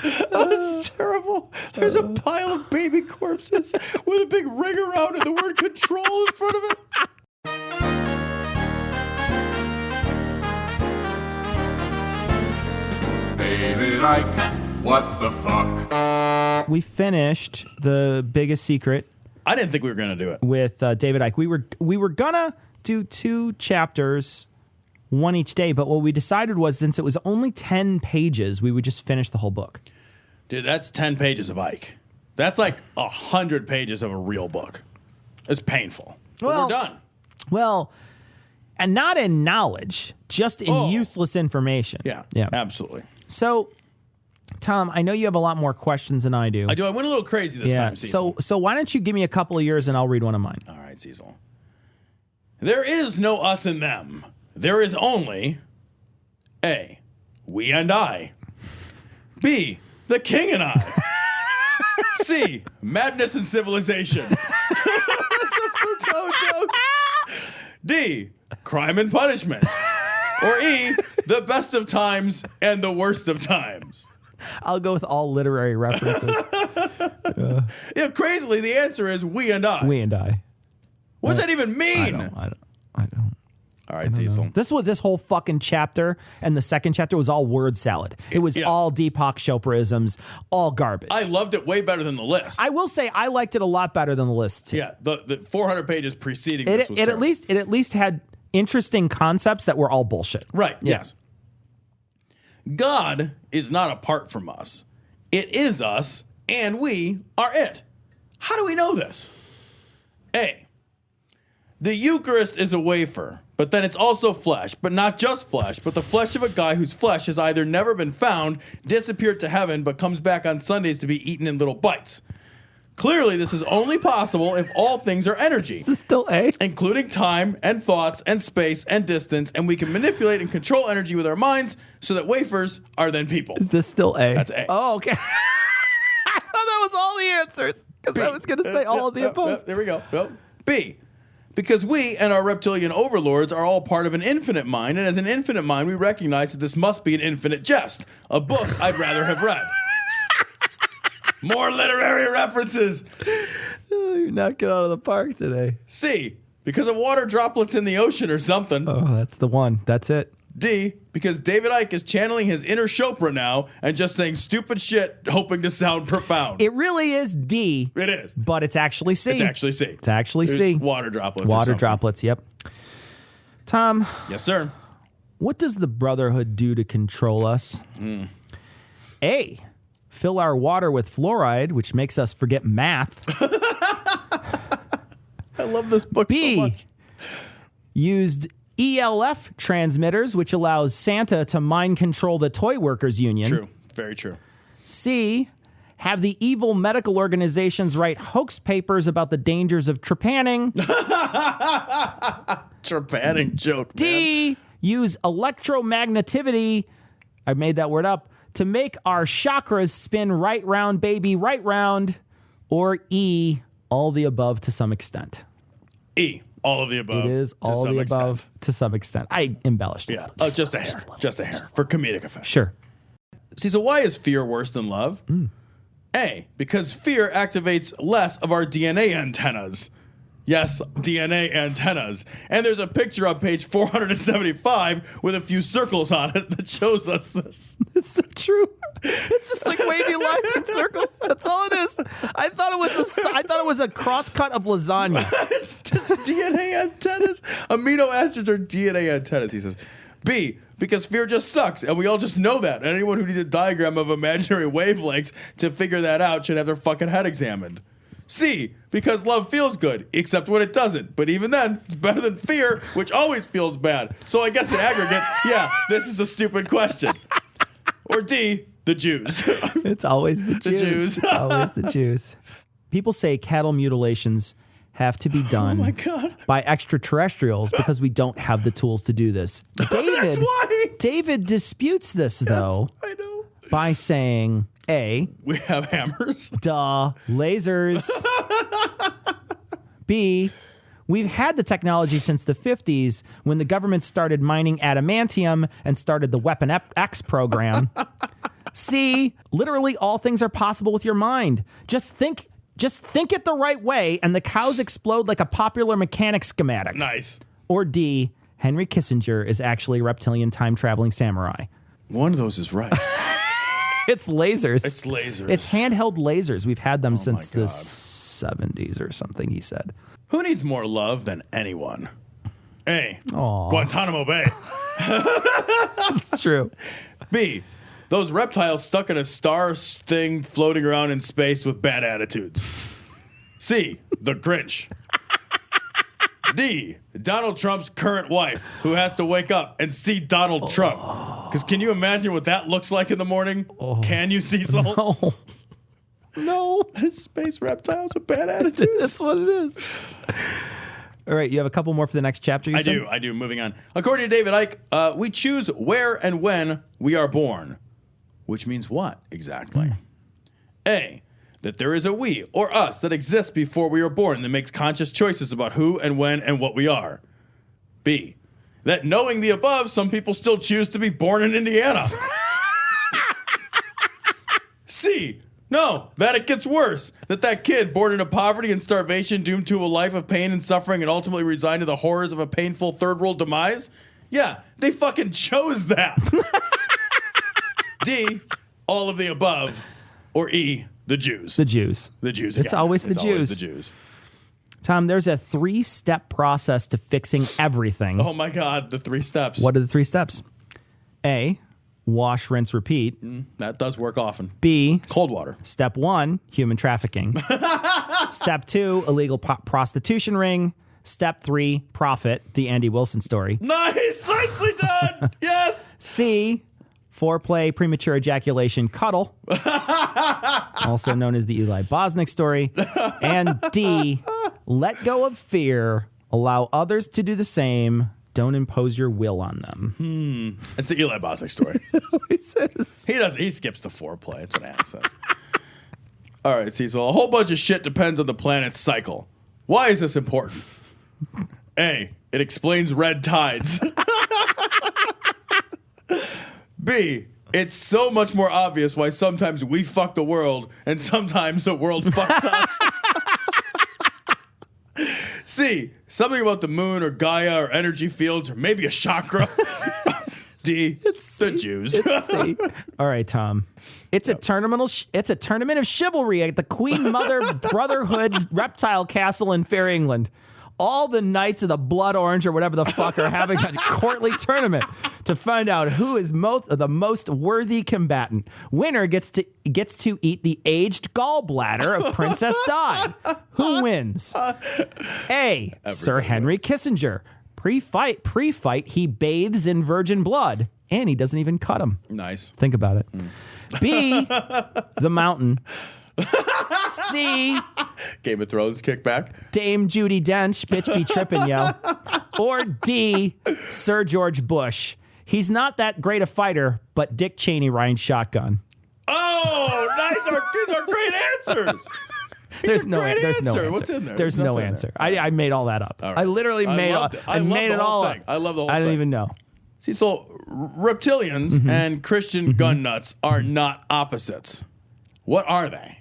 That's terrible. There's a pile of baby corpses with a big ring around and the word control in front of it. David Icke, what the fuck? We finished The Biggest Secret. I didn't think we were going to do it. With David Icke. We were going to do 2 chapters, one each day, but what we decided was, since it was only 10 pages, we would just finish the whole book. Dude, that's 10 pages of Icke. That's like 100 pages of a real book. It's painful. But we're done. Well, and not in knowledge, just in useless information. Yeah, absolutely. So, Tom, I know you have a lot more questions than I do. I do. I went a little crazy this time, Cecil. So why don't you give me a couple of yours and I'll read one of mine. All right, Cecil. There is no us and them. There is only A, we and I. B, the king and I. C, madness and civilization. That's a Foucault joke. D, crime and punishment. Or E, the best of times and the worst of times. I'll go with all literary references. Yeah, crazily, the answer is we and I. We and I. What does that even mean? I don't. All right, Cecil. This whole fucking chapter and the second chapter was all word salad. It was all Deepak Chopraisms, all garbage. I loved it way better than the list. I will say I liked it a lot better than the list too. Yeah, the 400 pages preceding this was terrible. It at least had interesting concepts that were all bullshit. Right. Yeah. Yes. God is not apart from us. It is us, and we are it. How do we know this? A, the Eucharist is a wafer, but then it's also flesh, but not just flesh, but the flesh of a guy whose flesh has either never been found, disappeared to heaven, but comes back on Sundays to be eaten in little bites. Clearly, this is only possible if all things are energy. Is this still A? Including time and thoughts and space and distance, and we can manipulate and control energy with our minds so that wafers are then people. Is this still A? That's A. Oh, okay. I thought that was all the answers, because I was going to say all of the above. There we go. B, because we and our reptilian overlords are all part of an infinite mind, and as an infinite mind, we recognize that this must be an infinite jest, a book I'd rather have read. More literary references. Oh, you're knocking out of the park today. C, because of water droplets in the ocean or something. Oh, that's the one. That's it. D, because David Icke is channeling his inner Chopra now and just saying stupid shit, hoping to sound profound. It really is D. It is. But it's actually C. It's actually C. It's actually C. Water droplets. Water droplets, yep. Tom. Yes, sir. What does the Brotherhood do to control us? A, fill our water with fluoride, which makes us forget math. I love this book so much. Used ELF transmitters, which allows Santa to mind control the toy workers union. True. Very true. C, have the evil medical organizations write hoax papers about the dangers of trepanning. Trepanning joke, D, man. use electromagnetivity, I made that word up, to make our chakras spin right round, baby, right round. Or E, all the above to some extent. E, all of the above. It is all the above to some extent. I embellished it. Yeah. Oh, just a hair. Just a hair. For comedic effect. Sure. See, so why is fear worse than love? A, because fear activates less of our DNA antennas. Yes, DNA antennas. And there's a picture on page 475 with a few circles on it that shows us this. It's so true. It's just like wavy lines and circles. That's all it is. I thought it was a cross cut of lasagna. It's just DNA antennas. Amino acids are DNA antennas, he says. B, because fear just sucks, and we all just know that. Anyone who needs a diagram of imaginary wavelengths to figure that out should have their fucking head examined. C, because love feels good, except when it doesn't. But even then, it's better than fear, which always feels bad. So I guess in aggregate, yeah, this is a stupid question. Or D, the Jews. It's always the Jews. It's always the Jews. People say cattle mutilations have to be done by extraterrestrials because we don't have the tools to do this. David disputes this, though, I know. by saying, A, we have hammers. Duh, lasers. B, we've had the technology since the 50s when the government started mining adamantium and started the Weapon X program. C, literally all things are possible with your mind. Just think it the right way and the cows explode like a popular mechanic schematic. Nice. Or D, Henry Kissinger is actually a reptilian time-traveling samurai. One of those is right. It's lasers. It's lasers. It's handheld lasers. We've had them since the 70s or something, he said. Who needs more love than anyone? A, Guantanamo Bay. It's true. B, those reptiles stuck in a star thing floating around in space with bad attitudes. C, the Grinch. D, Donald Trump's current wife, who has to wake up and see Donald Trump. Because can you imagine what that looks like in the morning? Can you, Cecil? No. Space reptiles with bad attitudes. That's what it is. All right, you have a couple more for the next chapter, you said? I do. Moving on. According to David Icke, we choose where and when we are born. Which means what, exactly? A, that there is a we or us that exists before we are born that makes conscious choices about who and when and what we are. B, that knowing the above, some people still choose to be born in Indiana. C, no, that it gets worse. That kid born into poverty and starvation, doomed to a life of pain and suffering and ultimately resigned to the horrors of a painful third world demise. Yeah, they fucking chose that. D, all of the above. Or E, the Jews. The Jews. The Jews. It's always the Jews. Always the Jews. Tom, there's a 3-step process to fixing everything. Oh my God, the 3 steps. What are the 3 steps? A, wash, rinse, repeat. That does work often. B, cold water. Step 1, human trafficking. Step 2, illegal prostitution ring. Step 3, profit, the Andy Wilson story. Nice! Nicely done! Yes! C, foreplay, premature ejaculation, cuddle. Also known as the Eli Bosnick story. And D, let go of fear, allow others to do the same, don't impose your will on them. It's the Eli Bosnick story. He says. He skips the foreplay. That's what Anna says. All right, Cecil. A whole bunch of shit depends on the planet's cycle. Why is this important? A, it explains red tides. B, it's so much more obvious why sometimes we fuck the world and sometimes the world fucks us. C, something about the moon or Gaia or energy fields or maybe a chakra. D, it's the Jews. It's C. All right, Tom. It's a tournament. It's a tournament of chivalry at the Queen Mother Brotherhood Reptile Castle in Fair England. All the Knights of the Blood Orange or whatever the fuck are having a courtly tournament to find out who is the most worthy combatant. Winner gets to eat the aged gallbladder of Princess Di. Who wins? A, Sir Henry Kissinger. Pre-fight, he bathes in virgin blood, and he doesn't even cut him. Nice. Think about it. B, the Mountain. C, Game of Thrones kickback. Dame Judi Dench, bitch be trippin', yo. Or D, Sir George Bush. He's not that great a fighter, but Dick Cheney riding shotgun. Oh, nice. These are great answers. There's no answer. What's in there? There's no answer. I made all that up. Right. I literally made it all up. I love the whole thing. I don't even know. See, so reptilians and Christian gun nuts are not opposites. What are they?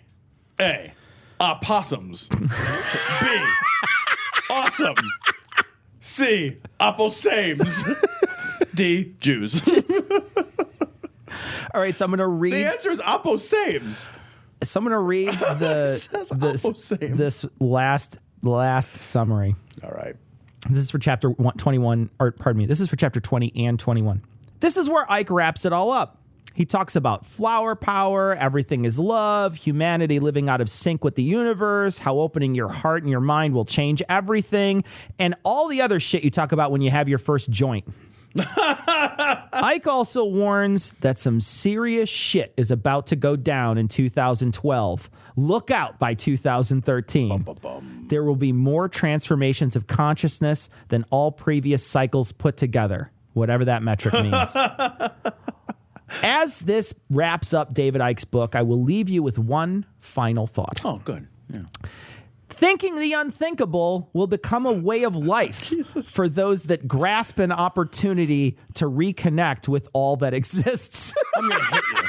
A, opossums. B, awesome. C, opposames. D, Jews. All right, so I'm going to read. The answer is opposames. So I'm going to read this last summary. All right. This is for chapter 21, or pardon me, this is for chapter 20 and 21. This is where Ike wraps it all up. He talks about flower power, everything is love, humanity living out of sync with the universe, how opening your heart and your mind will change everything, and all the other shit you talk about when you have your first joint. Ike also warns that some serious shit is about to go down in 2012. Look out by 2013. There will be more transformations of consciousness than all previous cycles put together, whatever that metric means. As this wraps up David Icke's book, I will leave you with one final thought. Oh, good. Yeah. Thinking the unthinkable will become a way of life for those that grasp an opportunity to reconnect with all that exists. I'm going to hit you.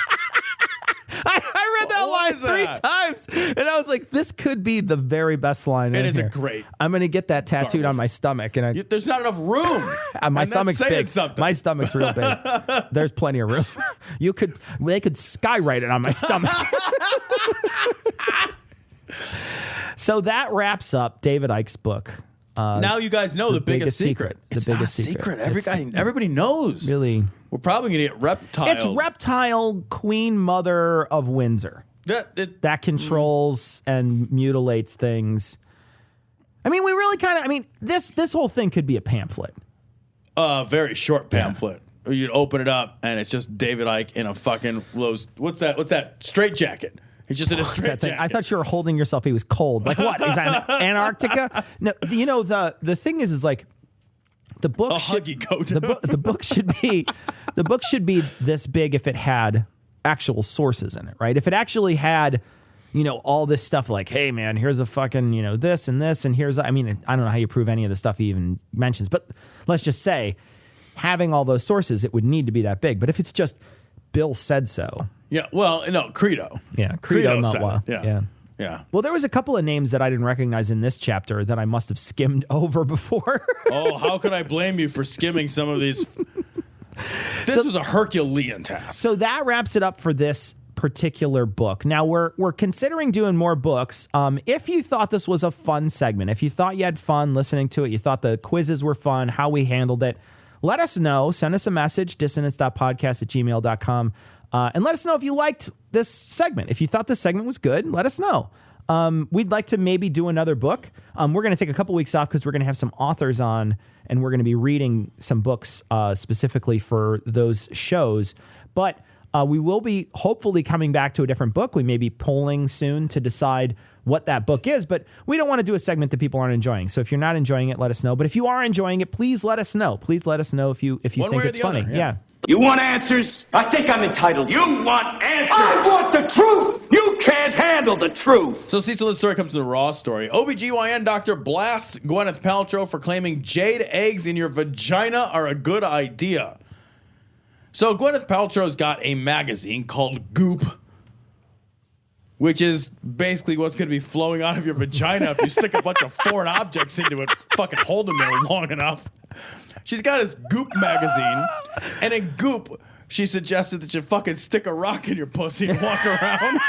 I read that line 3 times, and I was like, this could be the very best line in It is here. a great. I'm going to get that tattooed on my stomach. And There's not enough room. my stomach's big. Something. My stomach's real big. There's plenty of room. They could skywrite it on my stomach. So that wraps up David Icke's book. Now you guys know the biggest secret. The biggest secret. Everybody knows. Really. We're probably going to get reptile. It's reptile Queen Mother of Windsor. That controls and mutilates things. I mean, we really kind of, this whole thing could be a pamphlet. A very short pamphlet. Yeah. You'd open it up and it's just David Icke in a fucking what's that? Straight jacket. He's just in a straight jacket. I thought you were holding yourself. He was cold. Like what? Is that Antarctica? No, you know, the thing is like the book huggy coat. The book should be this big if it had actual sources in it, right? If it actually had, all this stuff like, hey man, here's a fucking, this and this, and here's, I don't know how you prove any of the stuff he even mentions, but let's just say having all those sources, it would need to be that big. But if it's just Bill said so. Yeah, well, no, Credo. Yeah, Credo not wild. Yeah. Well, there was a couple of names that I didn't recognize in this chapter that I must have skimmed over before. Oh, how could I blame you for skimming some of these? This was a Herculean task. So that wraps it up for this particular book. Now we're considering doing more books. If you thought this was a fun segment, if you thought you had fun listening to it, you thought the quizzes were fun, how we handled it, let us know. Send us a message, dissonance.podcast@gmail.com. And let us know if you liked this segment. If you thought this segment was good, let us know. We'd like to maybe do another book. We're going to take a couple weeks off because we're going to have some authors on, and we're going to be reading some books specifically for those shows. But we will be hopefully coming back to a different book. We may be polling soon to decide what that book is, but we don't want to do a segment that people aren't enjoying. So if you're not enjoying it, let us know. But if you are enjoying it, please let us know. Please let us know if you think it's funny. Other, yeah. You want answers? I think I'm entitled. You want answers? I want the truth! You can't handle the truth! So Cecil, this story comes to the Raw story. OBGYN doctor blasts Gwyneth Paltrow for claiming jade eggs in your vagina are a good idea. So Gwyneth Paltrow's got a magazine called Goop, which is basically what's going to be flowing out of your vagina if you stick a bunch of foreign objects into it, fucking hold them there long enough. She's got this Goop magazine, and in Goop, she suggested that you fucking stick a rock in your pussy and walk around.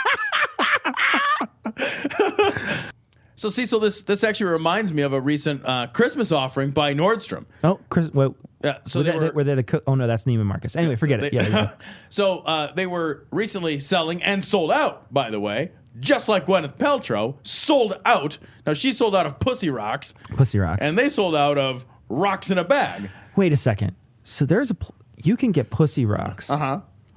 So, Cecil, this actually reminds me of a recent Christmas offering by Nordstrom. Oh, Chris, well, yeah. So were they the oh no, that's Neiman Marcus. Anyway, forget it. Yeah. So they were recently selling and sold out, by the way, just like Gwyneth Paltrow sold out. Now she sold out of pussy rocks. Pussy rocks. And they sold out of rocks in a bag. Wait a second. So you can get pussy rocks.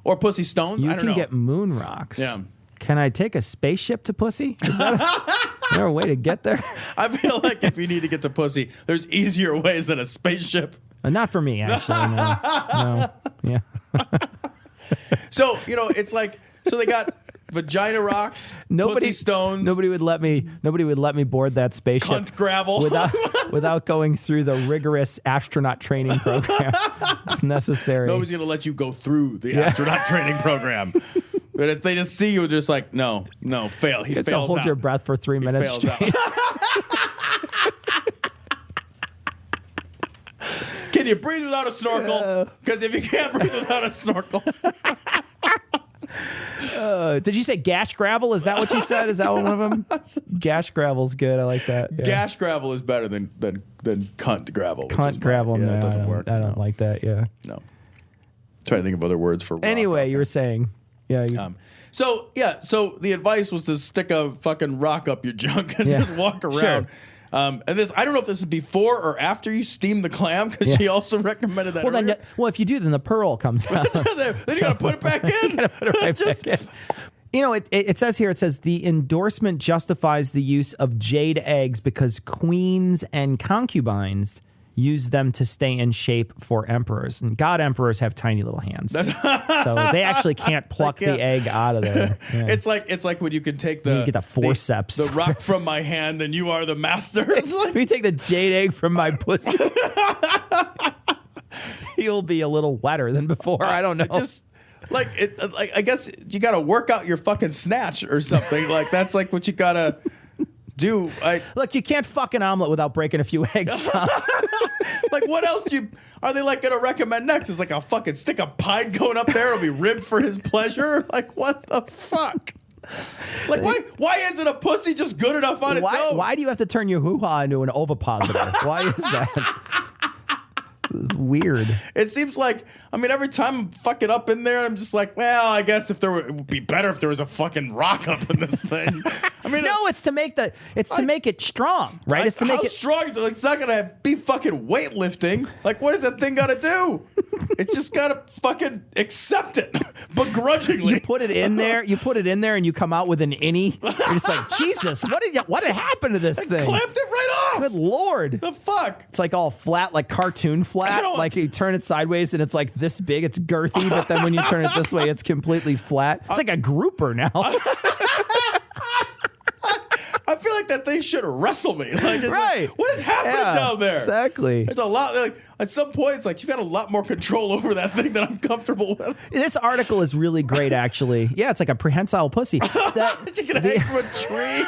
Or pussy stones. You I don't can know. get moon rocks. Yeah. Can I take a spaceship to pussy? Is there a way to get there? I feel like if you need to get to pussy, there's easier ways than a spaceship. Not for me, actually. No. Yeah. So, it's like, so they got vagina rocks, pussy stones. Nobody would let me board that spaceship. Cunt gravel. without going through the rigorous astronaut training program. It's necessary. Nobody's going to let you go through the astronaut training program. But if they just see you, just like, no, fail. He you have fails to hold out. your breath for 3 minutes straight. Can you breathe without a snorkel? Because if you can't breathe without a snorkel. Did you say gash gravel? Is that what you said? Is that one of them? Gash gravel's good. I like that. Yeah. Gash gravel is better than cunt gravel. Cunt gravel, yeah, no, it doesn't work. I don't like that, yeah. No. Trying to think of other words for rock. Anyway, you were saying. Yeah. So the advice was to stick a fucking rock up your junk and just walk around. Sure. And this, I don't know if this is before or after you steam the clam, because she also recommended that. Well, if you do, then the pearl comes out. then you got to put it back in. You got to put it right back in. You know, it says here, the endorsement justifies the use of jade eggs because queens and concubines use them to stay in shape for emperors. And God emperors have tiny little hands. So they actually can't pluck the egg out of there. Yeah. It's like when you can take you get the forceps. The rock from my hand, then you are the master. It's like, if you take the jade egg from my pussy, you'll be a little wetter than before. I don't know. I guess you got to work out your fucking snatch or something. Like that's like what you got to do. Look, you can't fuck an omelet without breaking a few eggs, Tom. Like what else are they like going to recommend next? Is like a fucking stick of pine going up there? It'll be ribbed for his pleasure. Like what the fuck? Like why isn't a pussy just good enough on its own? Why do you have to turn your hoo-ha into an ovipositor? Why is that? This is weird. It seems like, I mean, every time I'm fucking up in there, I'm just like, well, I guess it would be better if there was a fucking rock up in this thing. I mean, no, it's to make it strong, right? It's to make it strong. It's not gonna be fucking weightlifting. Like, what does that thing gotta do? It's just gotta fucking accept it begrudgingly. You put it in there, and you come out with an innie. You're just like, Jesus, what had happened to this thing? Clamped it right off. Good Lord. The fuck? It's like all flat, like cartoon flat. Like you turn it sideways and it's like this big. It's girthy, but then when you turn it this way, it's completely flat. It's like a grouper now. I feel like that thing should wrestle me. Like, right. What is happening down there? Exactly. There's a lot. Like at some point, it's like you've got a lot more control over that thing than I'm comfortable with. This article is really great, actually. Yeah, it's like a prehensile pussy. You can hang from a tree.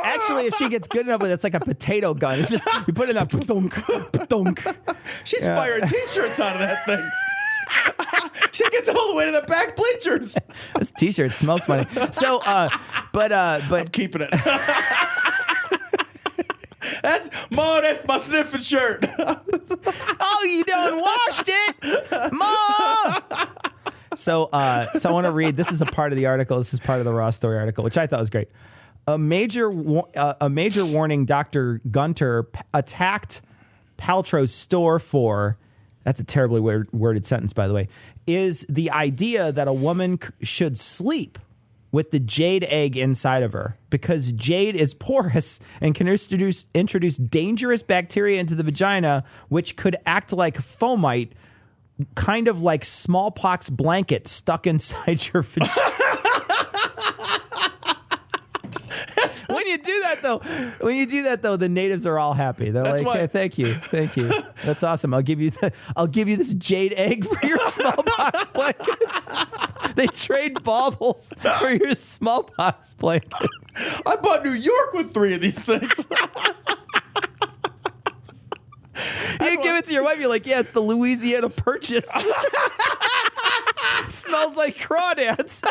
Actually, if she gets good enough with it, it's like a potato gun. It's just you put it up. She's firing t-shirts out of that thing. She gets all the way to the back bleachers. This t-shirt smells funny. So, but I'm keeping it. That's my sniffing shirt. Oh, you done washed it, Ma. So I want to read. This is a part of the article. This is part of the Raw Story article, which I thought was great. A major warning. Dr. Gunter attacked Paltrow's store for. That's a terribly worded sentence, by the way. Is the idea that a woman should sleep with the jade egg inside of her because jade is porous and can introduce dangerous bacteria into the vagina, which could act like fomite, kind of like smallpox blanket stuck inside your vagina. When you do that though, the natives are all happy. They're like, hey, thank you. That's awesome. I'll give you this jade egg for your smallpox blanket. They trade baubles for your smallpox blanket. I bought New York with 3 of these things. You give it to your wife, you're like, yeah, it's the Louisiana Purchase. It smells like crawdads.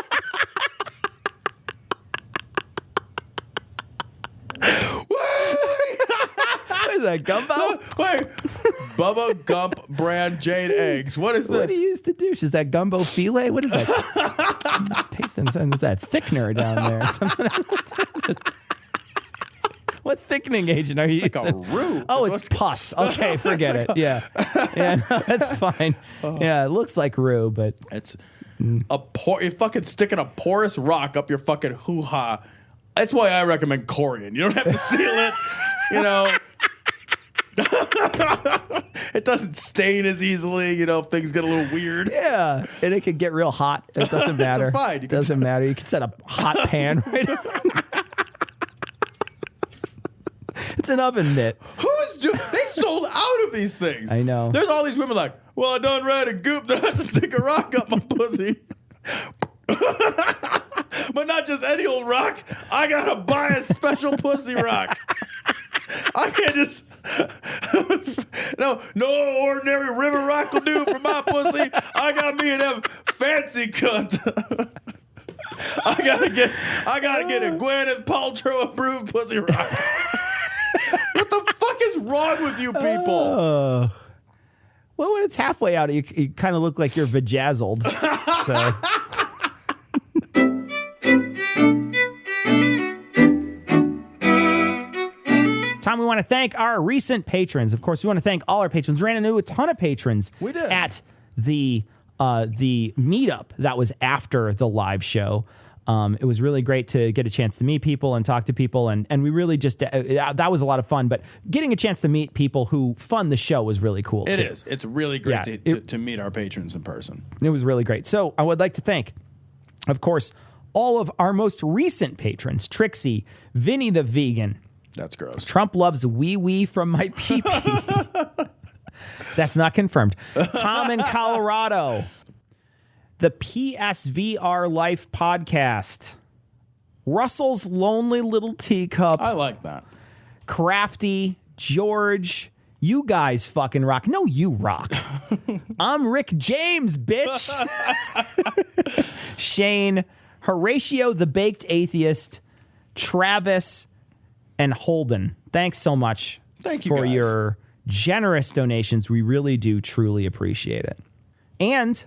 What is that, gumbo? Wait, Bubba Gump brand jade eggs. What is this? What do you use to douche? Is that gumbo filet? What is that? Tasting something. Is that thickener down there? What thickening agent are you using? It's like a roux. Oh, it's pus. Okay, forget it. Like yeah, no, that's fine. Yeah, it looks like roux, but it's you're fucking sticking a porous rock up your fucking hoo-ha. That's why I recommend Corian. You don't have to seal it, you know. It doesn't stain as easily, you know, if things get a little weird. Yeah, and it could get real hot. It doesn't matter. It's fine. It doesn't matter. You can set a hot pan right in. It's an oven mitt. They sold out of these things. I know. There's all these women like, well, I done read a goop that I have to stick a rock up my pussy. But not just any old rock. I gotta buy a special pussy rock. I can't just no ordinary river rock will do for my pussy. I got me an fancy cunt. I gotta get a Gwyneth Paltrow approved pussy rock. What the fuck is wrong with you people? Well, when it's halfway out, you kind of look like you're vajazzled. So. Tom, we want to thank our recent patrons. Of course, we want to thank all our patrons. We ran into a ton of patrons. We did. At the meetup that was after the live show. It was really great to get a chance to meet people and talk to people, and we really just that was a lot of fun. But getting a chance to meet people who fund the show was really cool. It is. It's really great to meet our patrons in person. It was really great. So I would like to thank, of course, all of our most recent patrons: Trixie, Vinny the Vegan. That's gross. Trump loves wee from my pee-pee. That's not confirmed. Tom in Colorado. The PSVR Life Podcast. Russell's Lonely Little Teacup. I like that. Crafty, George. You guys fucking rock. No, you rock. I'm Rick James, bitch. Shane, Horatio the Baked Atheist, Travis, and Holden. Thanks so much for your generous donations. We really do truly appreciate it. And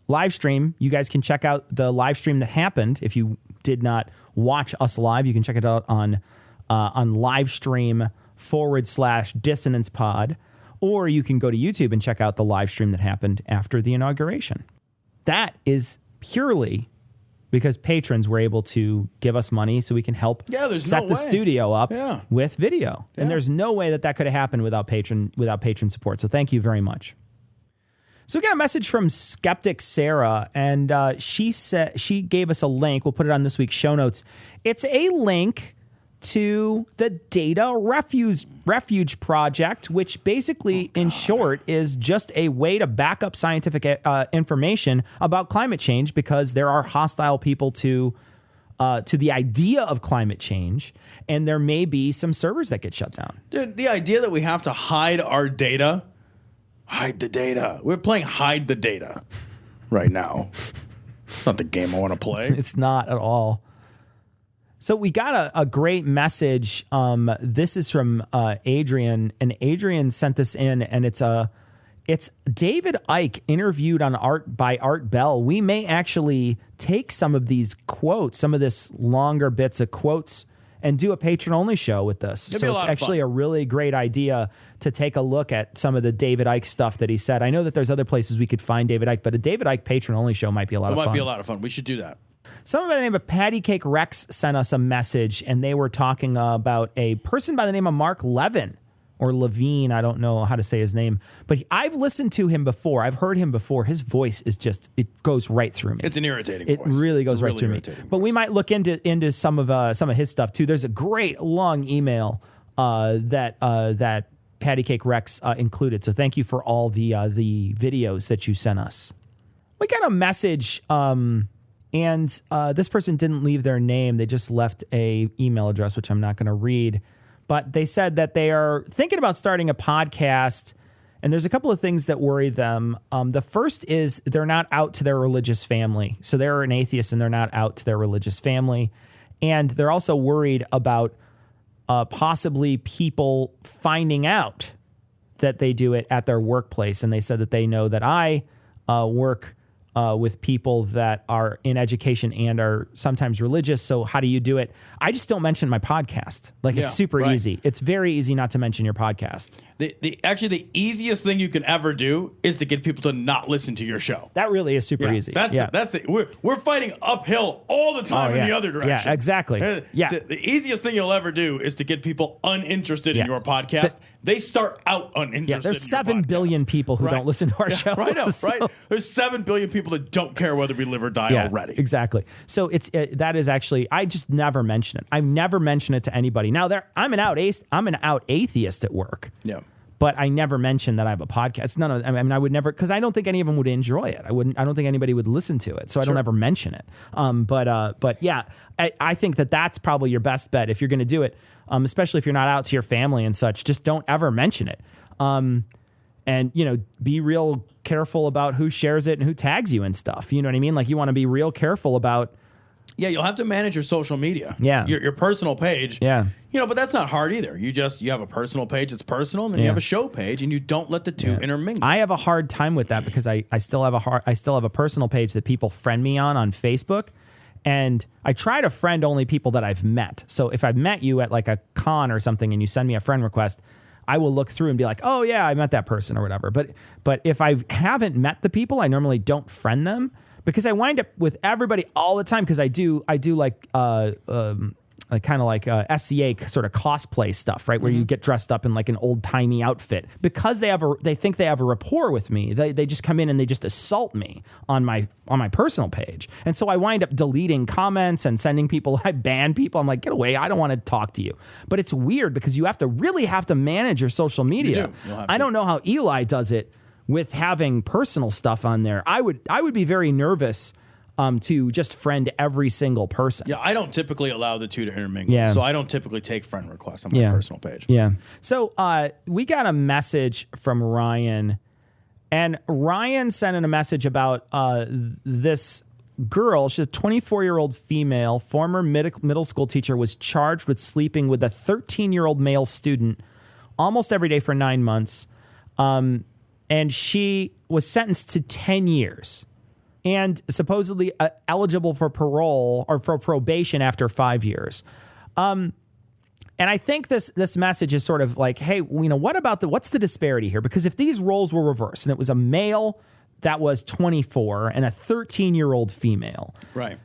live stream, you guys can check out the live stream that happened. If you did not watch us live, you can check it out on livestream.com/dissonance pod, or you can go to YouTube and check out the live stream that happened after the inauguration. That is purely because patrons were able to give us money so we can help set the studio up with video. And there's no way that could have happened without patron support. So thank you very much. So we got a message from Skeptic Sarah, and she gave us a link. We'll put it on this week's show notes. It's a link to the Data Refuge Project, which basically, in short, is just a way to back up scientific information about climate change, because there are hostile people to the idea of climate change, and there may be some servers that get shut down. Dude, the idea that we have to hide our data, hide the data. We're playing hide the data right now. It's not the game I want to play. It's not at all. So we got a great message. This is from Adrian, and Adrian sent this in, and it's David Icke interviewed on by Art Bell. We may actually take some of these quotes, some of this longer bits of quotes, and do a patron-only show with this. So it's actually a really great idea to take a look at some of the David Icke stuff that he said. I know that there's other places we could find David Icke, but a David Icke patron-only show might be a lot of fun. It might be a lot of fun. We should do that. Someone by the name of Patty Cake Rex sent us a message, and they were talking about a person by the name of Mark Levin, or Levine. I don't know how to say his name, but I've listened to him before. I've heard him before. His voice is just, it goes right through me. It's an irritating voice. It really goes right through me. But we might look into some of his stuff too. There's a great long email that Patty Cake Rex included. So thank you for all the videos that you sent us. We got a message, and this person didn't leave their name. They just left a email address, which I'm not going to read. But they said that they are thinking about starting a podcast, and there's a couple of things that worry them. The first is they're not out to their religious family. So they're an atheist, and they're not out to their religious family. And they're also worried about possibly people finding out that they do it at their workplace. And they said that they know that I work with people that are in education and are sometimes religious. So how do you do it? I just don't mention my podcast. It's super easy. It's very easy not to mention your podcast. Actually, the easiest thing you can ever do is to get people to not listen to your show. That really is super easy. We're fighting uphill all the time in the other direction. Yeah, exactly. The easiest thing you'll ever do is to get people uninterested in your podcast. They start out uninterested. Yeah, there's 7 billion people who don't listen to our show. Right. There's 7 billion people that don't care whether we live or die already. Exactly. So that is actually, I just never mention it. I never mention it to anybody. Now I'm an out atheist at work. Yeah. But I never mention that I have a podcast. I would never, because I don't think any of them would enjoy it. I don't think anybody would listen to it. So I don't ever mention it. But yeah, I think that's probably your best bet if you're going to do it, especially if you're not out to your family and such. Just don't ever mention it. And, be real careful about who shares it and who tags you and stuff. You know what I mean? Like, you want to be real careful about Yeah, you'll have to manage your social media. Yeah. Your personal page. Yeah. But that's not hard either. You have a personal page that's personal, and then you have a show page, and you don't let the two intermingle. I have a hard time with that because I still have a personal page that people friend me on Facebook, and I try to friend only people that I've met. So if I've met you at like a con or something and you send me a friend request, I will look through and be like, oh yeah, I met that person or whatever. But if I haven't met the people, I normally don't friend them because I wind up with everybody all the time because I do like kind of like SCA sort of cosplay stuff, right? Where you get dressed up in like an old timey outfit because they think they have a rapport with me. They just come in and they just assault me on my personal page. And so I wind up deleting comments and sending people, I ban people. I'm like, get away. I don't want to talk to you. But it's weird because you really have to manage your social media. I don't know how Eli does it with having personal stuff on there. I would be very nervous to just friend every single person. Yeah, I don't typically allow the two to intermingle. Yeah. So I don't typically take friend requests on my personal page. Yeah. So we got a message from Ryan, and Ryan sent in a message about this girl. She's a 24-year-old female, former middle school teacher, was charged with sleeping with a 13-year-old male student almost every day for 9 months. And she was sentenced to 10 years. And supposedly eligible for parole or for probation after 5 years. And I think this message is sort of like, hey, what's the disparity here? Because if these roles were reversed and it was a male that was 24 and a 13-year-old female, right?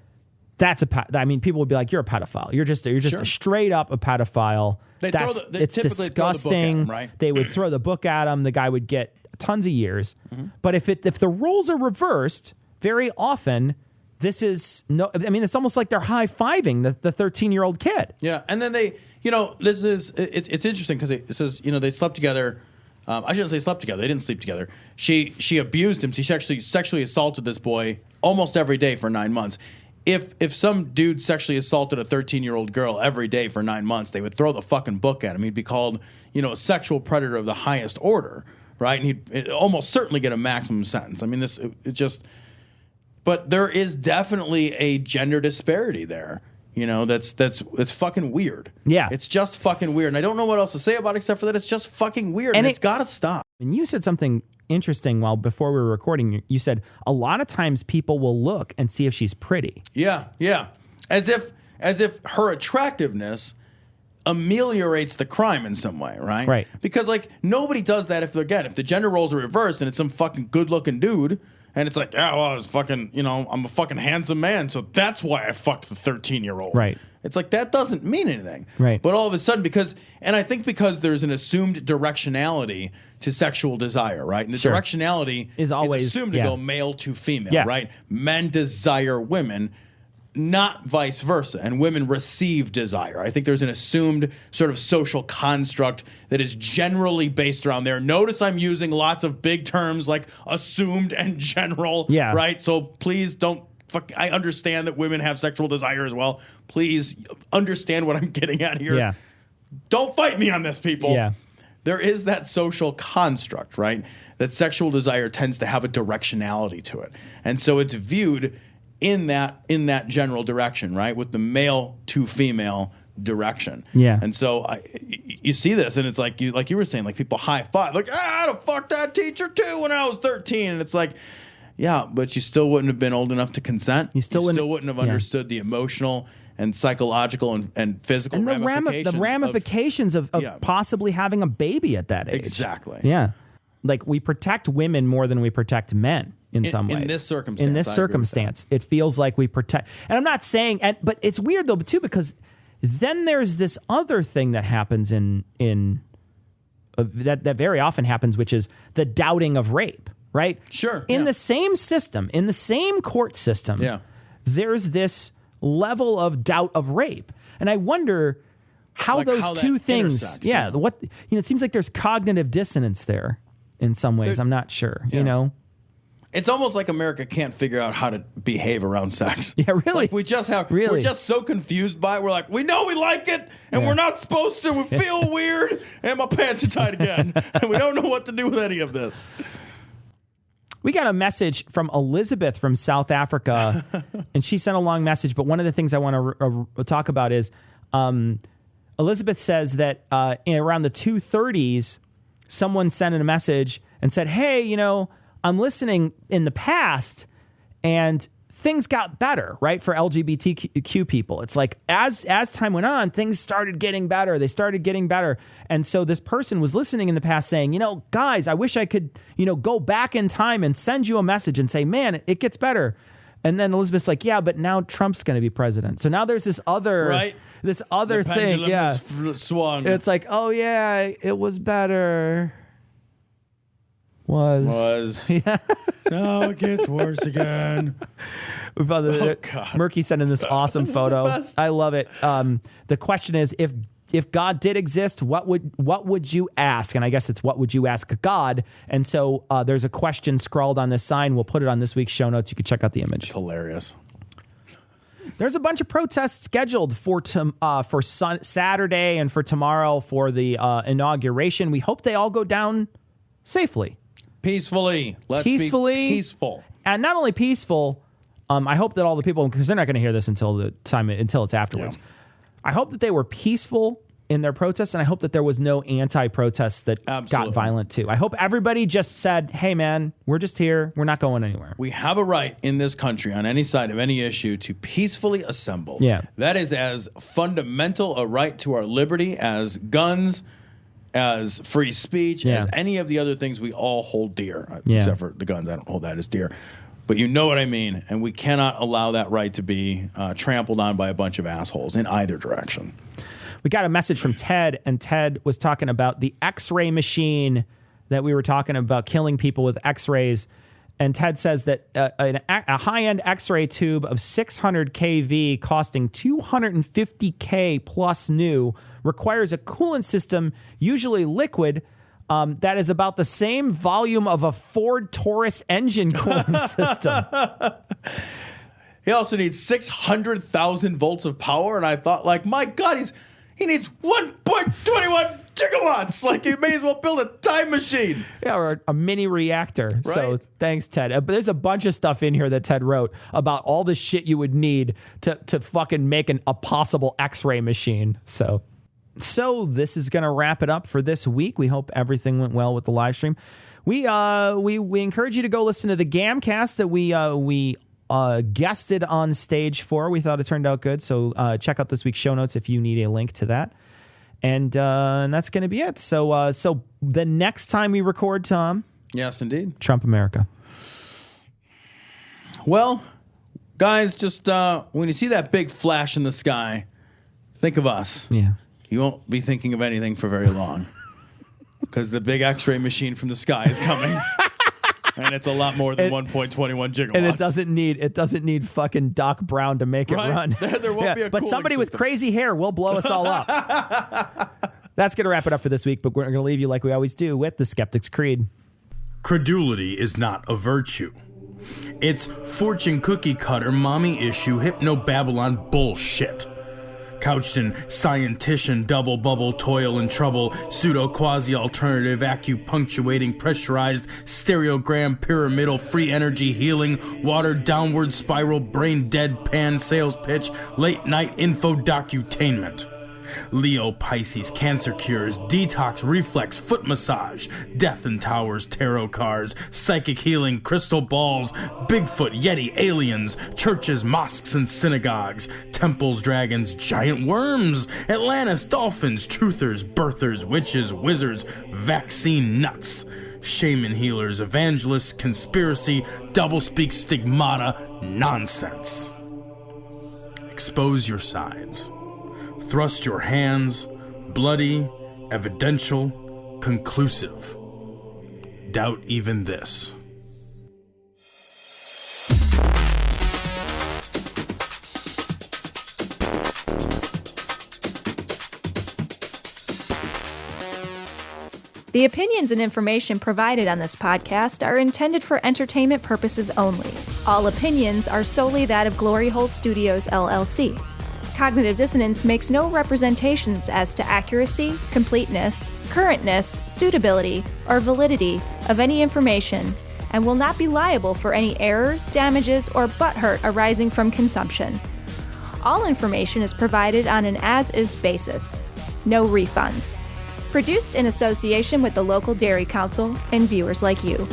People would be like, you're a pedophile. You're just a straight up a pedophile. It's disgusting. Right? They would throw the book at him. The guy would get tons of years. Mm-hmm. But if the roles are reversed, very often, it's almost like they're high-fiving the 13-year-old kid. Yeah, and then it's interesting because it says, they slept together. I shouldn't say slept together. They didn't sleep together. She abused him. She sexually assaulted this boy almost every day for 9 months. If some dude sexually assaulted a 13-year-old girl every day for 9 months, they would throw the fucking book at him. He'd be called, a sexual predator of the highest order, right? And he'd almost certainly get a maximum sentence. I mean, but there is definitely a gender disparity there. That's fucking weird. Yeah. It's just fucking weird. And I don't know what else to say about it except for that it's just fucking weird. And it's got to stop. And you said something interesting before we were recording. You said a lot of times people will look and see if she's pretty. Yeah. As if her attractiveness ameliorates the crime in some way, right? Right. Because nobody does that if the gender roles are reversed and it's some fucking good-looking dude. And it's like, yeah, well, I was fucking, I'm a fucking handsome man, so that's why I fucked the 13-year-old. Right. It's like, that doesn't mean anything. Right. But all of a sudden, because there's an assumed directionality to sexual desire, right? And the directionality is always assumed to go male to female, right? Men desire women, not vice versa. And women receive desire. I think there's an assumed sort of social construct that is generally based around there. Notice I'm using lots of big terms like assumed and general, right? So please don't I understand that women have sexual desire as well. Please understand what I'm getting at here. Yeah. Don't fight me on this, people. Yeah. There is that social construct, right? That sexual desire tends to have a directionality to it. And so it's viewed in that general direction, right? With the male to female direction. Yeah. And so you see this, and it's like you were saying, like people high five, like, I'd have fucked that teacher too when I was 13. And it's like, yeah, but you still wouldn't have been old enough to consent. You still wouldn't have understood the emotional and psychological and physical and ramifications. The ramifications of possibly having a baby at that age. Exactly. Yeah. Like we protect women more than we protect men in some ways. In this circumstance. It feels like we protect. And I'm not saying, but it's weird though, too, because then there's this other thing that happens that very often happens, which is the doubting of rape. Right? Sure. In the same system, in the same court system, there's this level of doubt of rape. And I wonder how those two things, it seems like there's cognitive dissonance there in some ways. I'm not sure, It's almost like America can't figure out how to behave around sex. Yeah, really. Like we're just so confused by it. We're like, we know we like it, and we're not supposed to. We feel weird, and my pants are tight again, and we don't know what to do with any of this. We got a message from Elizabeth from South Africa, and she sent a long message. But one of the things I want to talk about is Elizabeth says that around the 2:30s, someone sent in a message and said, hey, you know, I'm listening in the past, and things got better, right, for LGBTQ people. It's like as time went on, things started getting better. They started getting better. And so this person was listening in the past saying, you know, guys, I wish I could, you know, go back in time and send you a message and say, man, it gets better. And then Elizabeth's like, yeah, but now Trump's going to be president. So now there's this other thing. Yeah. Swung. It's like, oh, yeah, it was better. Yeah. No, it gets worse again. We found Murky sent in this awesome photo. I love it. The question is, if God did exist, what would you ask? And I guess it's what would you ask God? And so there's a question scrawled on this sign. We'll put it on this week's show notes. You can check out the image. It's hilarious. There's a bunch of protests scheduled for Saturday and for tomorrow for the inauguration. We hope they all go down safely. Peacefully. Let's be peaceful. And not only peaceful, I hope that all the people, because they're not going to hear this until it's afterwards. Yeah. I hope that they were peaceful in their protests, and I hope that there was no anti-protests that got violent too. I hope everybody just said, hey man, we're just here. We're not going anywhere. We have a right in this country on any side of any issue to peacefully assemble. Yeah. That is as fundamental a right to our liberty as guns, as free speech, as any of the other things we all hold dear, except for the guns. I don't hold that as dear. But you know what I mean. And we cannot allow that right to be trampled on by a bunch of assholes in either direction. We got a message from Ted, and Ted was talking about the X-ray machine that we were talking about, killing people with X-rays. And Ted says that a high-end X-ray tube of 600 kV costing $250K plus new requires a coolant system, usually liquid, that is about the same volume of a Ford Taurus engine cooling system. He also needs 600,000 volts of power, and I thought, like, my God, he needs 1.21 gigawatts. Like, you may as well build a time machine. Yeah, or a mini reactor. Right? So thanks, Ted. But there's a bunch of stuff in here that Ted wrote about all the shit you would need to fucking make a possible X-ray machine. So this is going to wrap it up for this week. We hope everything went well with the live stream. We encourage you to go listen to the Gamcast that we guested on stage for. We thought it turned out good. So check out this week's show notes if you need a link to that. And that's going to be it. So the next time we record, Tom. Yes, indeed. Trump America. Well, guys, just when you see that big flash in the sky, think of us. Yeah. You won't be thinking of anything for very long because the big X-ray machine from the sky is coming. And it's a lot more than 1.21 gigawatts. And it doesn't need fucking Doc Brown to make it run. There won't be a but somebody with crazy hair will blow us all up. That's going to wrap it up for this week, but we're going to leave you like we always do with the Skeptic's Creed. Credulity is not a virtue. It's fortune cookie cutter, mommy issue, hypno Babylon bullshit. Couched in scientician, double bubble, toil and trouble, pseudo quasi alternative, acupunctuating, pressurized, stereogram, pyramidal, free energy healing, water downward spiral, brain deadpan sales pitch, late night info docutainment. Leo, Pisces, cancer cures, detox, reflex, foot massage, death and towers, tarot cards, psychic healing, crystal balls, Bigfoot, Yeti, aliens, churches, mosques and synagogues, temples, dragons, giant worms, Atlantis, dolphins, truthers, birthers, witches, wizards, vaccine nuts, shaman healers, evangelists, conspiracy, doublespeak, stigmata, nonsense. Expose your sides. Thrust your hands, bloody, evidential, conclusive. Doubt even this. The opinions and information provided on this podcast are intended for entertainment purposes only. All opinions are solely that of Glory Hole Studios, LLC. Cognitive Dissonance makes no representations as to accuracy, completeness, currentness, suitability, or validity of any information, and will not be liable for any errors, damages, or butthurt arising from consumption. All information is provided on an as-is basis. No refunds. Produced in association with the local Dairy Council and viewers like you.